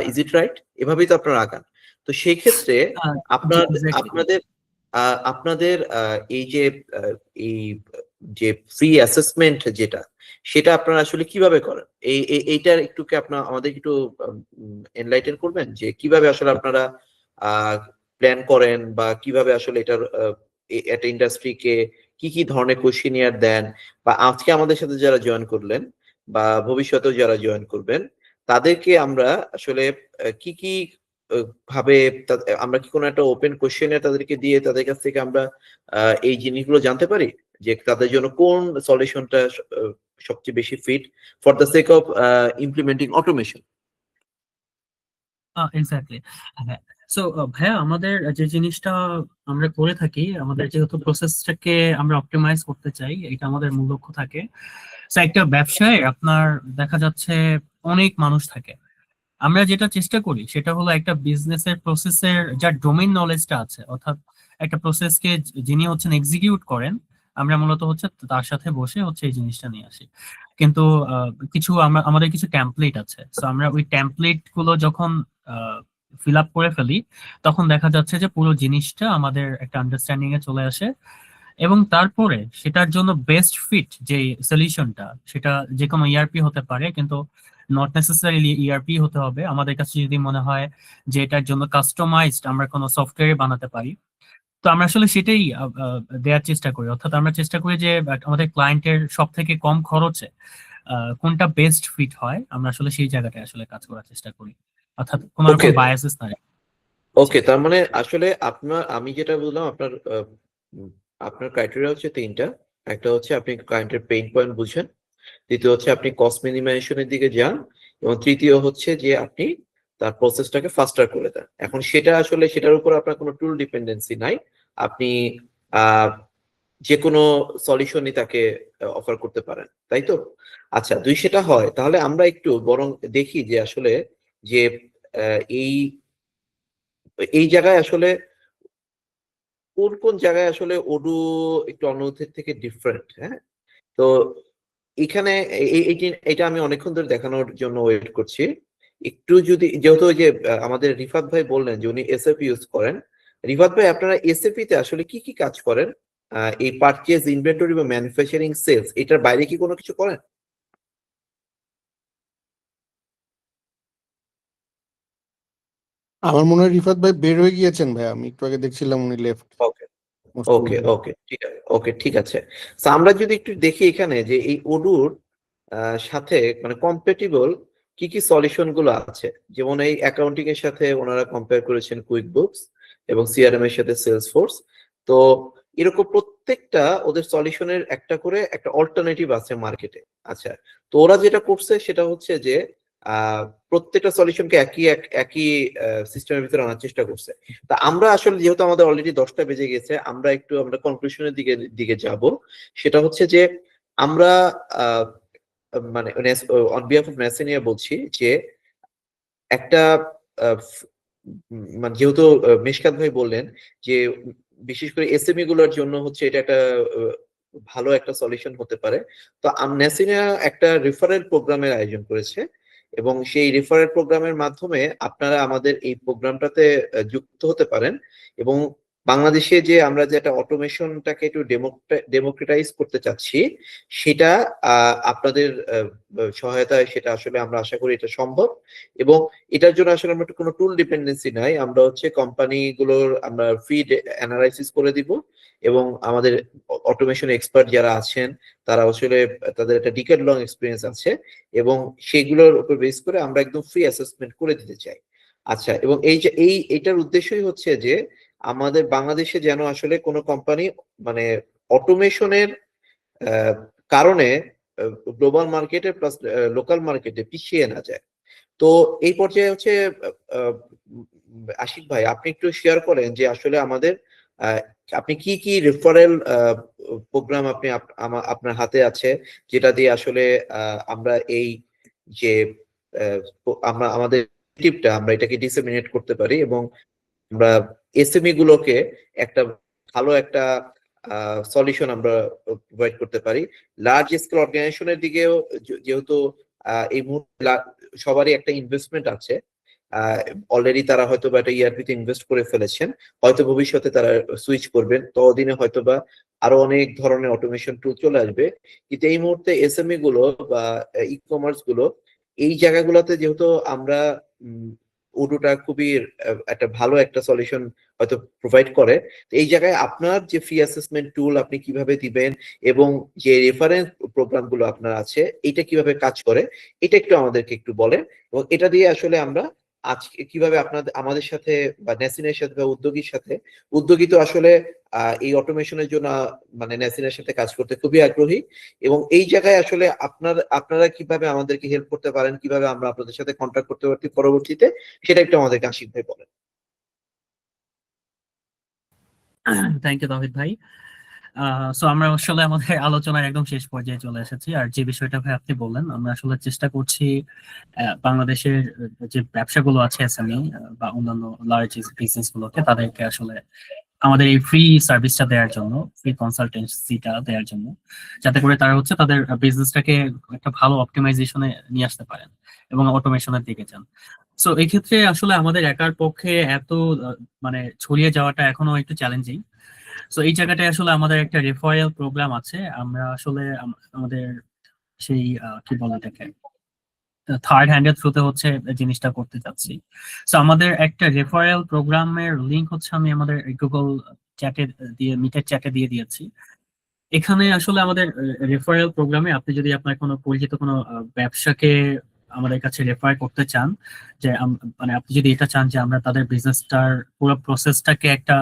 Is it right? এভাবেই তো আপনারা আগান। তো সেই ক্ষেত্রে আপনাদের আপনাদের এই যে এই যে ফ্রি অ্যাসেসমেন্ট যেটা, সেটা আপনারা আসলে কিভাবে করেন? এইটার একটু কি আপনারা আমাদের একটু এনলাইটেন করবেন যে কিভাবে আসলে আপনারা প্ল্যান করেন, বা কিভাবে আসলে এটার একটা ইন্ডাস্ট্রিকে কি কি ধরনের কোয়েশ্চেনিয়ার দেন, বা আজকে আমাদের সাথে যারা জয়েন করলেন বা ভবিষ্যতেও যারা জয়েন করবেন তাদেরকে আমরা আসলে কি কি ভাবে আমরা কি কোনো একটা ওপেন কোশ্চেনিয়ার তাদেরকে দিয়ে তাদের কাছ থেকে আমরা এই জিনিসগুলো জানতে পারি যে তাদের জন্য কোন সলিউশনটা সবচেয়ে বেশি fit for the sake of implementing automation? Exactly. হ্যাঁ, সো ভাইয়া আমাদের যে জিনিসটা আমরা করে থাকি, আমাদের যেহেতু প্রসেসটাকে আমরা অপটিমাইজ করতে চাই, এটা আমাদের মূল লক্ষ্য থাকে। So, একটা ব্যবসায় আপনার দেখা যাচ্ছে অনেক মানুষ থাকে। আমরা যেটা চেষ্টা করি সেটা হলো একটা বিজনেসের প্রসেসের যা ডোমেইন নলেজটা আছে, অর্থাৎ একটা প্রসেসকে যিনি হচ্ছেন এক্সিকিউট করেন, আমরা মূলত হচ্ছে তার সাথে বসে হচ্ছে এই জিনিসটা নিয়ে আসি। কিন্তু কিছু আমাদের কিছু ট্যাম্পলেট আছে, তো আমরা ওই ট্যাম্পলেট গুলো যখন ফিল আপ করে ফেলি, তখন দেখা যাচ্ছে যে পুরো জিনিসটা আমাদের একটা আন্ডারস্ট্যান্ডিং এ চলে আসে। এবং তারপরে সেটার জন্য বেস্ট ফিট যে সলিউশনটা, সেটা যে কোনো ইআরপি হতে পারে, কিন্তু নট নেসেসারিলি ইআরপি হতে হবে। আমাদের কাছে যদি মনে হয় যে এটার জন্য কাস্টমাইজড আমরা কোনো সফটওয়্যার বানাতে পারি, তো আমরা আসলে সেটাই দেওয়ার চেষ্টা করি। অর্থাৎ আমরা চেষ্টা করি যে আমাদের ক্লায়েন্টের সব থেকে কম খরচে কোনটা বেস্ট ফিট হয়, আমরা আসলে সেই জায়গাটায় আসলে কাজ করার চেষ্টা করি, অর্থাৎ কোনো রকম ওকে বায়াসেস না। ওকে, তার মানে আসলে আমি যেটা বললাম, আপনার ক্রাইটেরিয়া হচ্ছে তিনটা। একটা হচ্ছে আপনি ক্লায়েন্টের পেইন পয়েন্ট বুঝেন, দ্বিতীয় হচ্ছে আপনি কস্ট মিনিমাইজেশনের দিকে যান, এবং তৃতীয় হচ্ছে যে আপনি তার প্রসেসটাকে ফাস্টার করে দেন। এখন সেটা আসলে সেটার উপর আপনার কোনো টুল ডিপেন্ডেন্সি নাই, আপনি যে কোনো সলিউশনই তাকে অফার করতে পারেন, তাই তো? আচ্ছা, দুই সেটা হয়, তাহলে আমরা একটু বরং দেখি যে আসলে যে এই এই জায়গায় আসলে কোন কোন জায়গায় আসলে ওডু একটু অন্যদের থেকে ডিফারেন্ট। হ্যাঁ, তো এখানে এটা আমি অনেকক্ষণ ধরে দেখানোর জন্য ওয়েট করছি। একটু যদি, যেহেতু ওই যে আমাদের রিফাত ভাই বললেন যে উনি এসএপি ইউজ করেন, রিফাত ভাই আপনারা এসএপি তে আসলে কি কি কাজ করেন? এই পারচেজ, ইনভেন্টরি বা ম্যানুফ্যাকচারিং, সেলস, এটার বাইরে কি কোনো কিছু করেন? আমার মনে হয় রিফাত ভাই বের হয়ে গিয়েছেন ভাই, আমি একটু আগে দেখছিলাম উনি লেফট। ওকে ওকে ঠিক আছে, ঠিক আছে। So, আমরা যদি একটু দেখি এখানে যে এই ওডুর সাথে মানে কম্পেটিবল কি কি সলিউশন গুলো আছে, যেমন এই অ্যাকাউন্টিং এর সাথে ওনারা কম্পেয়ার করেছেন কুইক বুকস, এবং সিআরএম এর সাথে সেলস ফোর্স। তো এরকম প্রত্যেকটা ওদের সলিউশনের একটা করে একটা অল্টারনেটিভ আছে মার্কেটে। আচ্ছা, তো ওরা যেটা করছে সেটা হচ্ছে যে প্রত্যেকটা সলিউশনকে একই সিস্টেমের ভিতরে আনার চেষ্টা করছে। তা আমরা আসলে যেহেতু আমাদের অলরেডি 10টা বেজে গেছে, আমরা কনক্লুশনের দিকে যাব। সেটা হচ্ছে যে আমরা মানে অন বিহাফ অফ নেসেনিয়া বলছি যে একটা মানে যেহেতু মিশকাত ভাই বললেন যে বিশেষ করে এসএমই গুলোর জন্য হচ্ছে এটা একটা ভালো একটা সলিউশন হতে পারে। তো নেসিনা একটা রেফারেল প্রোগ্রামের আয়োজন করেছে এবং সেই রেফারেল প্রোগ্রামের মাধ্যমে আপনারা আমাদের এই প্রোগ্রামটাতে যুক্ত হতে পারেন এবং বাংলাদেশে যে আমরা যে একটা অটোমেশনটাকে একটু ডেমোক্রেটাইজ করতে চাচ্ছি সেটা আপনাদের সহায়তায় সেটা আসলে আমরা আশা করি এটা সম্ভব। এবং এটার জন্য আসলে আমরা কোনো টুল ডিপেন্ডেন্সি নাই, আমরা হচ্ছে কোম্পানিগুলোর আমরা ফ্রি অ্যানালাইসিস করে দিব এবং আমাদের অটোমেশন এক্সপার্ট যারা আছেন তারা আসলে তাদের একটা ডিকেড লং এক্সপিরিয়েন্স আছে এবং সেগুলোর উপর বেস করে আমরা একদম ফ্রি অ্যাসেসমেন্ট করে দিতে চাই। আচ্ছা, এবং এই যে এইটার উদ্দেশ্যই হচ্ছে যে আমাদের বাংলাদেশে যেন আসলে কোনো কোম্পানি মানে অটোমেশনের কারণে গ্লোবাল মার্কেটে প্লাস লোকাল মার্কেটে পিছিয়ে না যায়। তো এই পর্যায়ে হচ্ছে আশিক ভাই আপনি একটু শেয়ার করেন যে আসলে আমাদের আপনি কি কি রেফারেল প্রোগ্রাম আপনি আপনার হাতে আছে যেটা দিয়ে আসলে আমরা এই যে আমরা আমাদের টিপটা আমরা এটাকে ডিসেমিনেট করতে পারি এবং আমরা এসএমই গুলোকে একটা ভালো একটা সলিউশন আমরা প্রোভাইড করতে পারি। লার্জ স্কেল অর্গানাইজেশনের দিকেও যেহেতু এই মুহূর্তে সবারই একটা ইনভেস্টমেন্ট আছে, অলরেডি তারা হয়তো বা একটা ইআরপি তে ইনভেস্ট করে ফেলেছেন, হয়তো ভবিষ্যতে তারা সুইচ করবেন, ততদিনে হয়তো বা আরো অনেক ধরনের অটোমেশন টুল চলে আসবে। কিন্তু এই মুহূর্তে এসএমই গুলো বা ই কমার্স গুলো এই জায়গাগুলোতে যেহেতু আমরা উডুটা খুবই একটা ভালো একটা সলিউশন হয়তো প্রোভাইড করে, এই জায়গায় আপনার যে ফ্রি অ্যাসেসমেন্ট টুল আপনি কিভাবে দিবেন এবং যে রেফারেন্স প্রোগ্রাম গুলো আপনার আছে এটা কিভাবে কাজ করে এটা একটু আমাদেরকে একটু বলেন এবং এটা দিয়ে আসলে আমরা আজকে কিভাবে আপনাদের আমাদের সাথে বা নেসিনের সাথে বা উদ্যোগীর সাথে, উদ্যোগী তো আসলে এই অটোমেশনের জন্য মানে নেসিনের সাথে কাজ করতে খুবই আগ্রহী এবং এই জায়গায় আসলে আপনারা কিভাবে আমাদেরকে হেল্প করতে পারেন, কিভাবে আমরা আপনাদের সাথে কন্ট্যাক্ট করতে পারি পরবর্তীতে, সেটা একটু আমাদেরকে আশিক ভাই বলেন। থ্যাংক ইউ তৌহিদ ভাই। সো আমরা আসলে আমাদের আলোচনার একদম শেষ পর্যায়ে চলে এসেছি। আর যে বিষয়টা ভাই আপনি বললেন, আমরা আসলে চেষ্টা করছি বাংলাদেশের যে ব্যবসাগুলো আছে এসএমই বা অন্যান্য লার্জ বিজনেস গুলোকে তাদেরকে আসলে আমাদের এই ফ্রি সার্ভিসটা দেওয়ার জন্য, ফ্রি কনসালটেন্সিটা দেওয়ার জন্য, যাতে করে তারা হচ্ছে তাদের বিজনেসটাকে একটা ভালো অপটিমাইজেশনে নিয়ে আসতে পারেন এবং অটোমেশনের দিকে যান। সো এই ক্ষেত্রে আসলে আমাদের একার পক্ষে এত মানে ছড়িয়ে যাওয়াটা এখনো একটু চ্যালেঞ্জিং। সো এই জায়গাটায় আসলে আমাদের একটা রেফারেল প্রোগ্রাম আছে। আমরা আসলে আমাদের সেই কি বলে এটাকে থার্ড হ্যান্ডের থ্রুতে হচ্ছে জিনিসটা করতে চাচ্ছি। সো আমাদের একটা রেফারেল প্রোগ্রামের লিংক হচ্ছে আমি আমাদের গুগল চ্যাটে দিয়ে মিটের চ্যাটে দিয়ে দিয়েছি। এখানে আসলে আমাদের রেফারেল প্রোগ্রামে আপনি যদি আপনার কোনো পরিচিত কোনো ব্যবসাকে আমাদের কাছে রেফার করতে চান, যে মানে আপনি যদি এটা চান যে আমরা তাদের বিজনেসটার পুরো প্রসেসটাকে একটা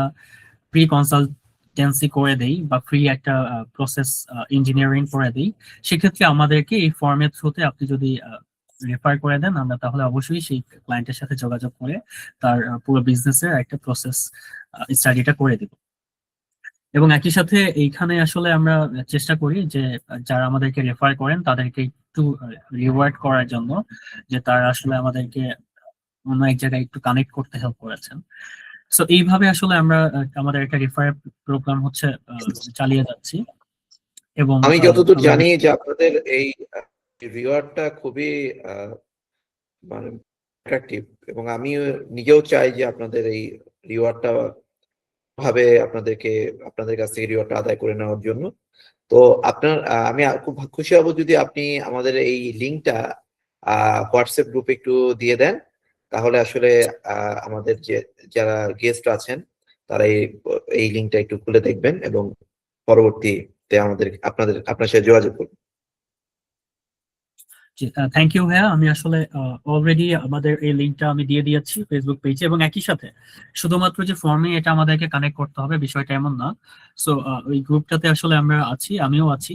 প্রি কনসালটেন্সি করে দেই বা ফ্রি একটা প্রসেস ইঞ্জিনিয়ারিং করে দেই, সেক্ষেত্রে আমাদেরকে এই ফর্মের থ্রুতে আপনি যদি রেফার করে দেন, আমরা তাহলে অবশ্যই সেই ক্লায়েন্টের সাথে যোগাযোগ করে তার পুরো বিজনেসের একটা প্রসেস স্টাডিটা করে দিব। এবং একই সাথে এইখানে আসলে আমরা চেষ্টা করি যে যারা আমাদেরকে রেফার করেন তাদেরকে একটু রিওয়ার্ড করার জন্য, যে তারা আসলে আমাদেরকে অন্য এক জায়গায় একটু কানেক্ট করতে হেল্প করেছেন। সো এইভাবে আসলে আমরা আমাদের একটা রেফার প্রোগ্রাম হচ্ছে চালিয়ে যাচ্ছি। এবং আমি যতদূর জানি যে আপনাদের এই রিওয়ার্ডটা খুবই মানে অ্যাট্রাকটিভ এবং আমি নিজেও চাই যে আপনাদের এই রিওয়ার্ডটা ভাবে আপনাদের কাছ থেকে রিওয়ার্ডটা আদায় করে নেওয়ার জন্য। তো আপনার আমি খুব খুশি হব যদি আপনি আমাদের এই লিঙ্কটা হোয়াটসঅ্যাপ গ্রুপে একটু দিয়ে দেন, তাহলে আসলে আমাদের যে যারা গেস্ট আছেন তারা এই লিঙ্কটা একটু খুলে দেখবেন এবং পরবর্তীতে আপনার সাথে যোগাযোগ করবেন। থ্যাংক ইউ ভাইয়া। আমি আসলে অলরেডি আমাদের এই লিঙ্কটা আমি দিয়ে দিয়েছি ফেসবুক পেজে, এবং একই সাথে শুধুমাত্র যে ফর্মে এটা আমাদেরকে কানেক্ট করতে হবে বিষয়টা এমন না। সো ওই গ্রুপটাতে আসলে আমরা আছি, আমিও আছি।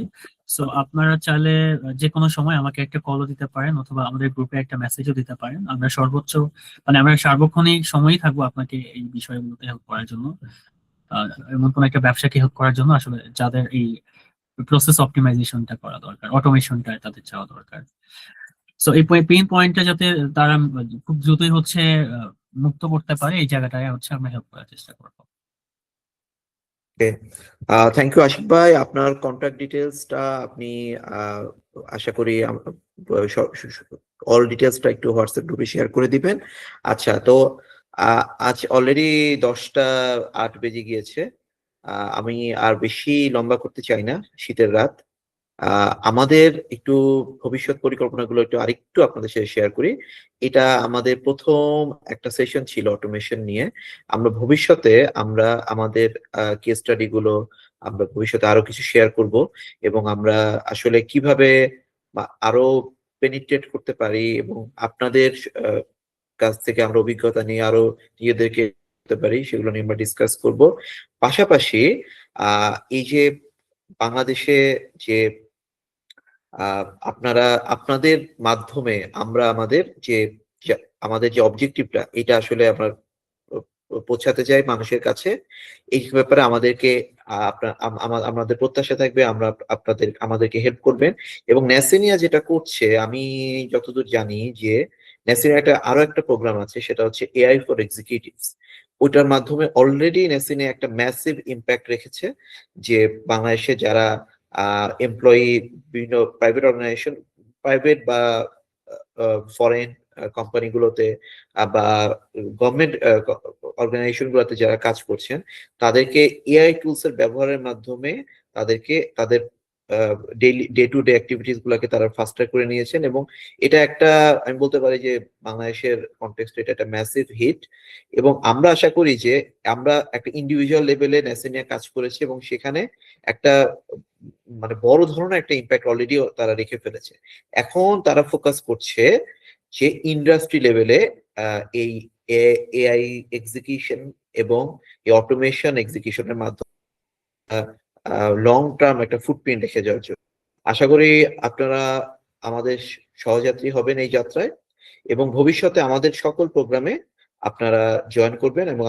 সো আপনারা চাইলে যে কোনো সময় আমাকে একটা কলও দিতে পারেন অথবা আমাদের গ্রুপে একটা মেসেজও দিতে পারেন। আমরা সর্বোচ্চ মানে আমরা সার্বক্ষণিক সময়ই থাকবো আপনাকে এই বিষয়গুলোতে হেল্প করার জন্য, এমন কোন একটা ব্যবসাকে হেল্প করার জন্য আসলে যাদের এই প্রসেস অপটিমাইজেশনটা করা দরকার, অটোমেশনটা তাদের চাওয়া দরকার। সো এই পেইন পয়েন্টটা যাতে তারা খুব দ্রুতই হচ্ছে মুক্ত করতে পারে, এই জায়গাটায় হচ্ছে আমরা হেল্প করার চেষ্টা করবো। থ্যাংক ইউ আশিক ভাই, আপনার কন্ট্যাক্ট ডিটেলসটা আপনি আশা করি অল ডিটেলসটা একটু হোয়াটসঅ্যাপ গ্রুপে শেয়ার করে দিবেন। আচ্ছা, তো আজ অলরেডি 10টা 8 বেজে গিয়েছে। আমি আর বেশি লম্বা করতে চাই না, শীতের রাত। আমাদের একটু ভবিষ্যৎ পরিকল্পনাগুলো আরেকটু আপনাদের সাথে শেয়ার করি। এটা আমাদের প্রথম একটা সেশন ছিল অটোমেশন নিয়ে। আমরা ভবিষ্যতে আমাদের কেস স্টাডি গুলো আমরা ভবিষ্যতে আরো কিছু শেয়ার করব, এবং আমরা আসলে কিভাবে আরো পেনিট্রেট করতে পারি এবং আপনাদের কাছ থেকে আমরা অভিজ্ঞতা নিয়ে আরো নিজেদেরকে করতে পারি সেগুলো নিয়ে আমরা ডিসকাস করব। পাশাপাশি এই যে বাংলাদেশে যে আপনাদের মাধ্যমে আমরা আমাদের যে অবজেক্টিভটা এটা আসলে আমরা পৌঁছাতে চাই মানুষের কাছে। এই ব্যাপারে আমাদের প্রত্যাশা থাকবে আমাদেরকে হেল্প করবেন। এবং ন্যাসেনিয়া যেটা করছে, আমি যতদূর জানি যে ন্যাসেনিয়া আরো একটা প্রোগ্রাম আছে, সেটা হচ্ছে এআই ফর এক্সিকিউটিভস। ওইটার মাধ্যমে অলরেডি ন্যাসেনিয়া একটা ম্যাসিভ ইম্প্যাক্ট রেখেছে, যে বাংলাদেশে যারা এমপ্লয়ি বিভিন্ন প্রাইভেট অর্গানাইজেশন, প্রাইভেট বা ফরেন কোম্পানিগুলোতে বা গভর্নমেন্ট অর্গানাইজেশন গুলোতে যারা কাজ করছেন, তাদেরকে এআই টুলস এর ব্যবহারের মাধ্যমে তাদের ডে টু ডে অ্যাক্টিভিটিস গুলোকে তারা ফাস্টার করে নিয়েছেন। এবং এটা আমি বলতে পারি যে বাংলাদেশের কনটেক্সটে এটা একটা ম্যাসিভ হিট। এবং আমরা আশা করি যে আমরা একটা ইন্ডিভিজুয়াল লেভেলে ন্যাসেনিয়া কাজ করেছি এবং সেখানে একটা মানে বড় ধরনের একটা ইম্প্যাক্ট অলরেডি তারা রেখে ফেলেছে। এখন তারা ফোকাস করছে যে ইন্ডাস্ট্রি লেভেলে এই এআই এক্সিকিউশন এবং এই অটোমেশন এক্সিকিউশনের মাধ্যমে লং টার্ম একটা ফুটপ্রিন্ট রেখে যাওয়ার জন্য। আশা করি আপনারা আমাদের সহযাত্রী হবেন এই যাত্রায়, এবং ভবিষ্যতে আমাদের সকল প্রোগ্রামে আপনারা জয়েন করবেন এবং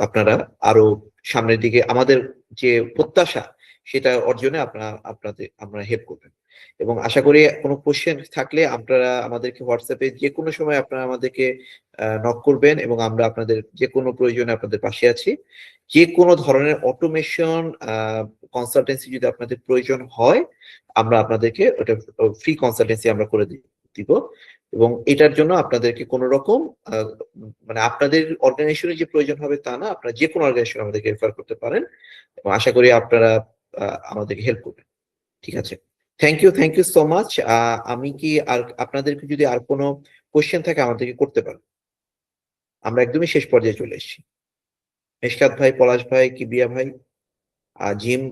আপনারা আরো সামনের দিকে আমাদের যে প্রত্যাশা সেটা অর্জনে আমরা হেল্প করবেন। এবং আশা করি কোনো কোশ্চেন থাকলে আপনারা আমাদেরকে হোয়াটসঅ্যাপে যে কোনো সময় আপনারা আমাদেরকে নক করবেন, এবং আমরা আপনাদের যে কোনো প্রয়োজনে আপনাদের পাশে আছি। যে কোনো ধরনের অটোমেশন কনসালটেন্সি যদি আপনাদের প্রয়োজন হয়, আমরা আপনাদেরকে ওটা ফ্রি কনসালটেন্সি আমরা করে দিব। এবং এটার জন্য আপনাদেরকে কোনো রকম মানে আপনাদের অর্গানাইজেশনের যে প্রয়োজন হবে তা না, আপনারা যে কোনো অর্গানাইজেশন আমাদেরকে রেফার করতে পারেন, এবং আশা করি আপনারা আমাদেরকে হেল্প করবেন। ঠিক আছে, থ্যাংক ইউ সো মাচ। আমি কি আর আপনাদেরকে যদি আর কোনো কোশ্চেন থাকে আমাদেরকে করতে পারেন। আমরা একদমই শেষ পর্যায়ে চলে এসেছি। মেশকাত ভাই, পলাশ ভাই, কিবিয়া ভাই, জিম,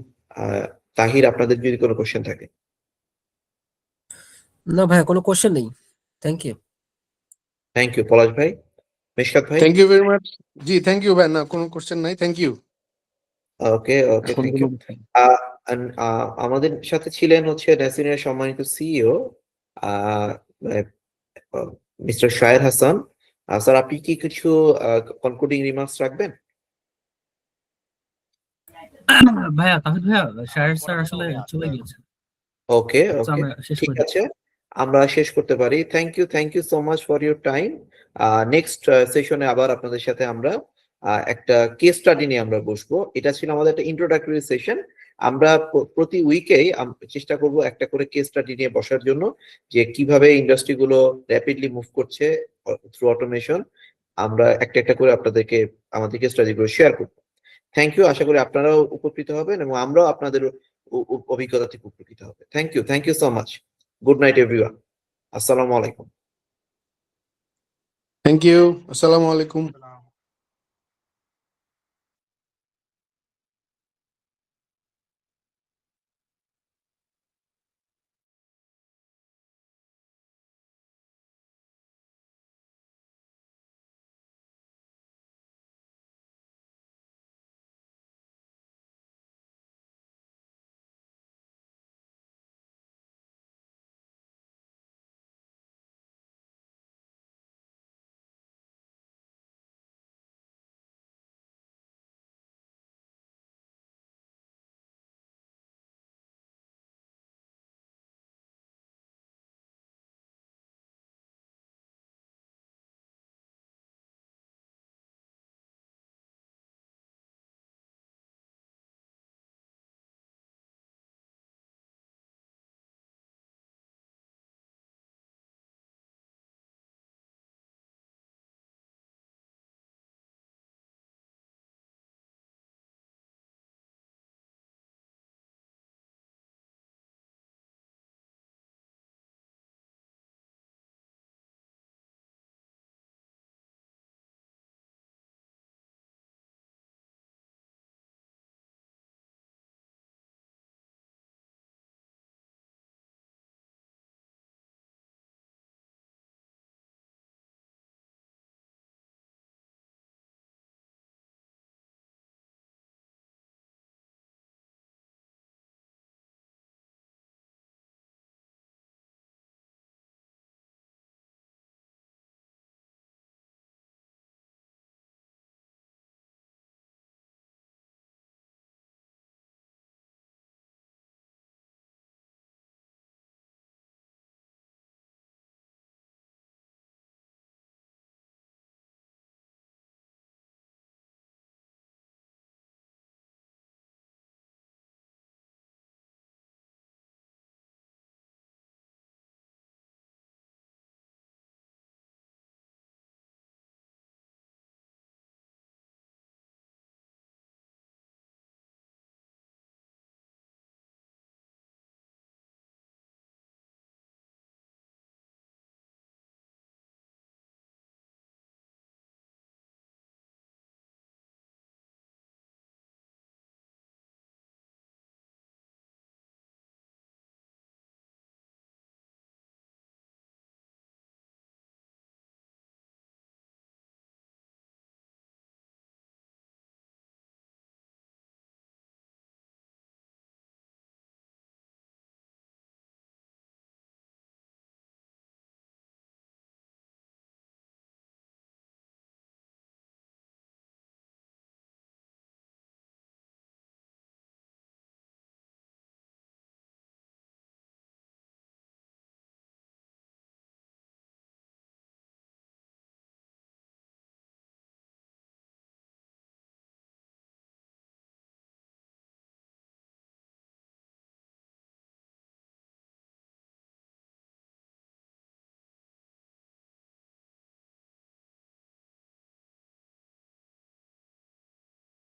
তাহির, আপনাদের যদি কোনো কোশ্চেন থাকে। না ভাই, কোনো কোশ্চেন নেই। থ্যাংক ইউ পলাশ ভাই, মেশকাত ভাই। Thank you very much. জি থ্যাংক ইউ ভাই, না কোনো কোশ্চেন নাই, thank you. Okay, thank you. আমাদের সাথে ছিলেন হচ্ছে ন্যাসেনিয়ার সম্মানিত CEO mister Shayer Hasan. Sir, আপনি কি কিছু কনক্লুডিং রিমার্কস রাখবেন? ভাইয়া, তাহিদ ভাইয়া, শাহের স্যার আসলে চলে গেছে। ওকে, আমরা শেষ ঠিক করে আছে, আমরা শেষ করতে পারি। Thank you so much for your time. Next সেশনে আবার আপনাদের সাথে আমরা একটা কেস স্টাডি নিয়ে আমরা বসবো। এটা ছিল আমাদের একটা ইন্ট্রোডাক্টরি সেশন। আমরা প্রতি উইকেই চেষ্টা করব একটা করে কেস স্টাডি নিয়ে বসার জন্য, যে কিভাবে ইন্ডাস্ট্রি গুলো র্যাপিডলি মুভ করছে থ্রু অটোমেশন। আমরা একটা করে আপনাদেরকে আমাদের কেস স্টাডি গুলো শেয়ার করবো। থ্যাংক ইউ, আশা করি আপনারাও উপকৃত হবেন এবং আমরাও আপনাদের অভিজ্ঞতা থেকে উপকৃত হবে। Thank you so much. Good night everyone. আসসালামু আলাইকুম। থ্যাংক ইউ, আসসালামু আলাইকুম।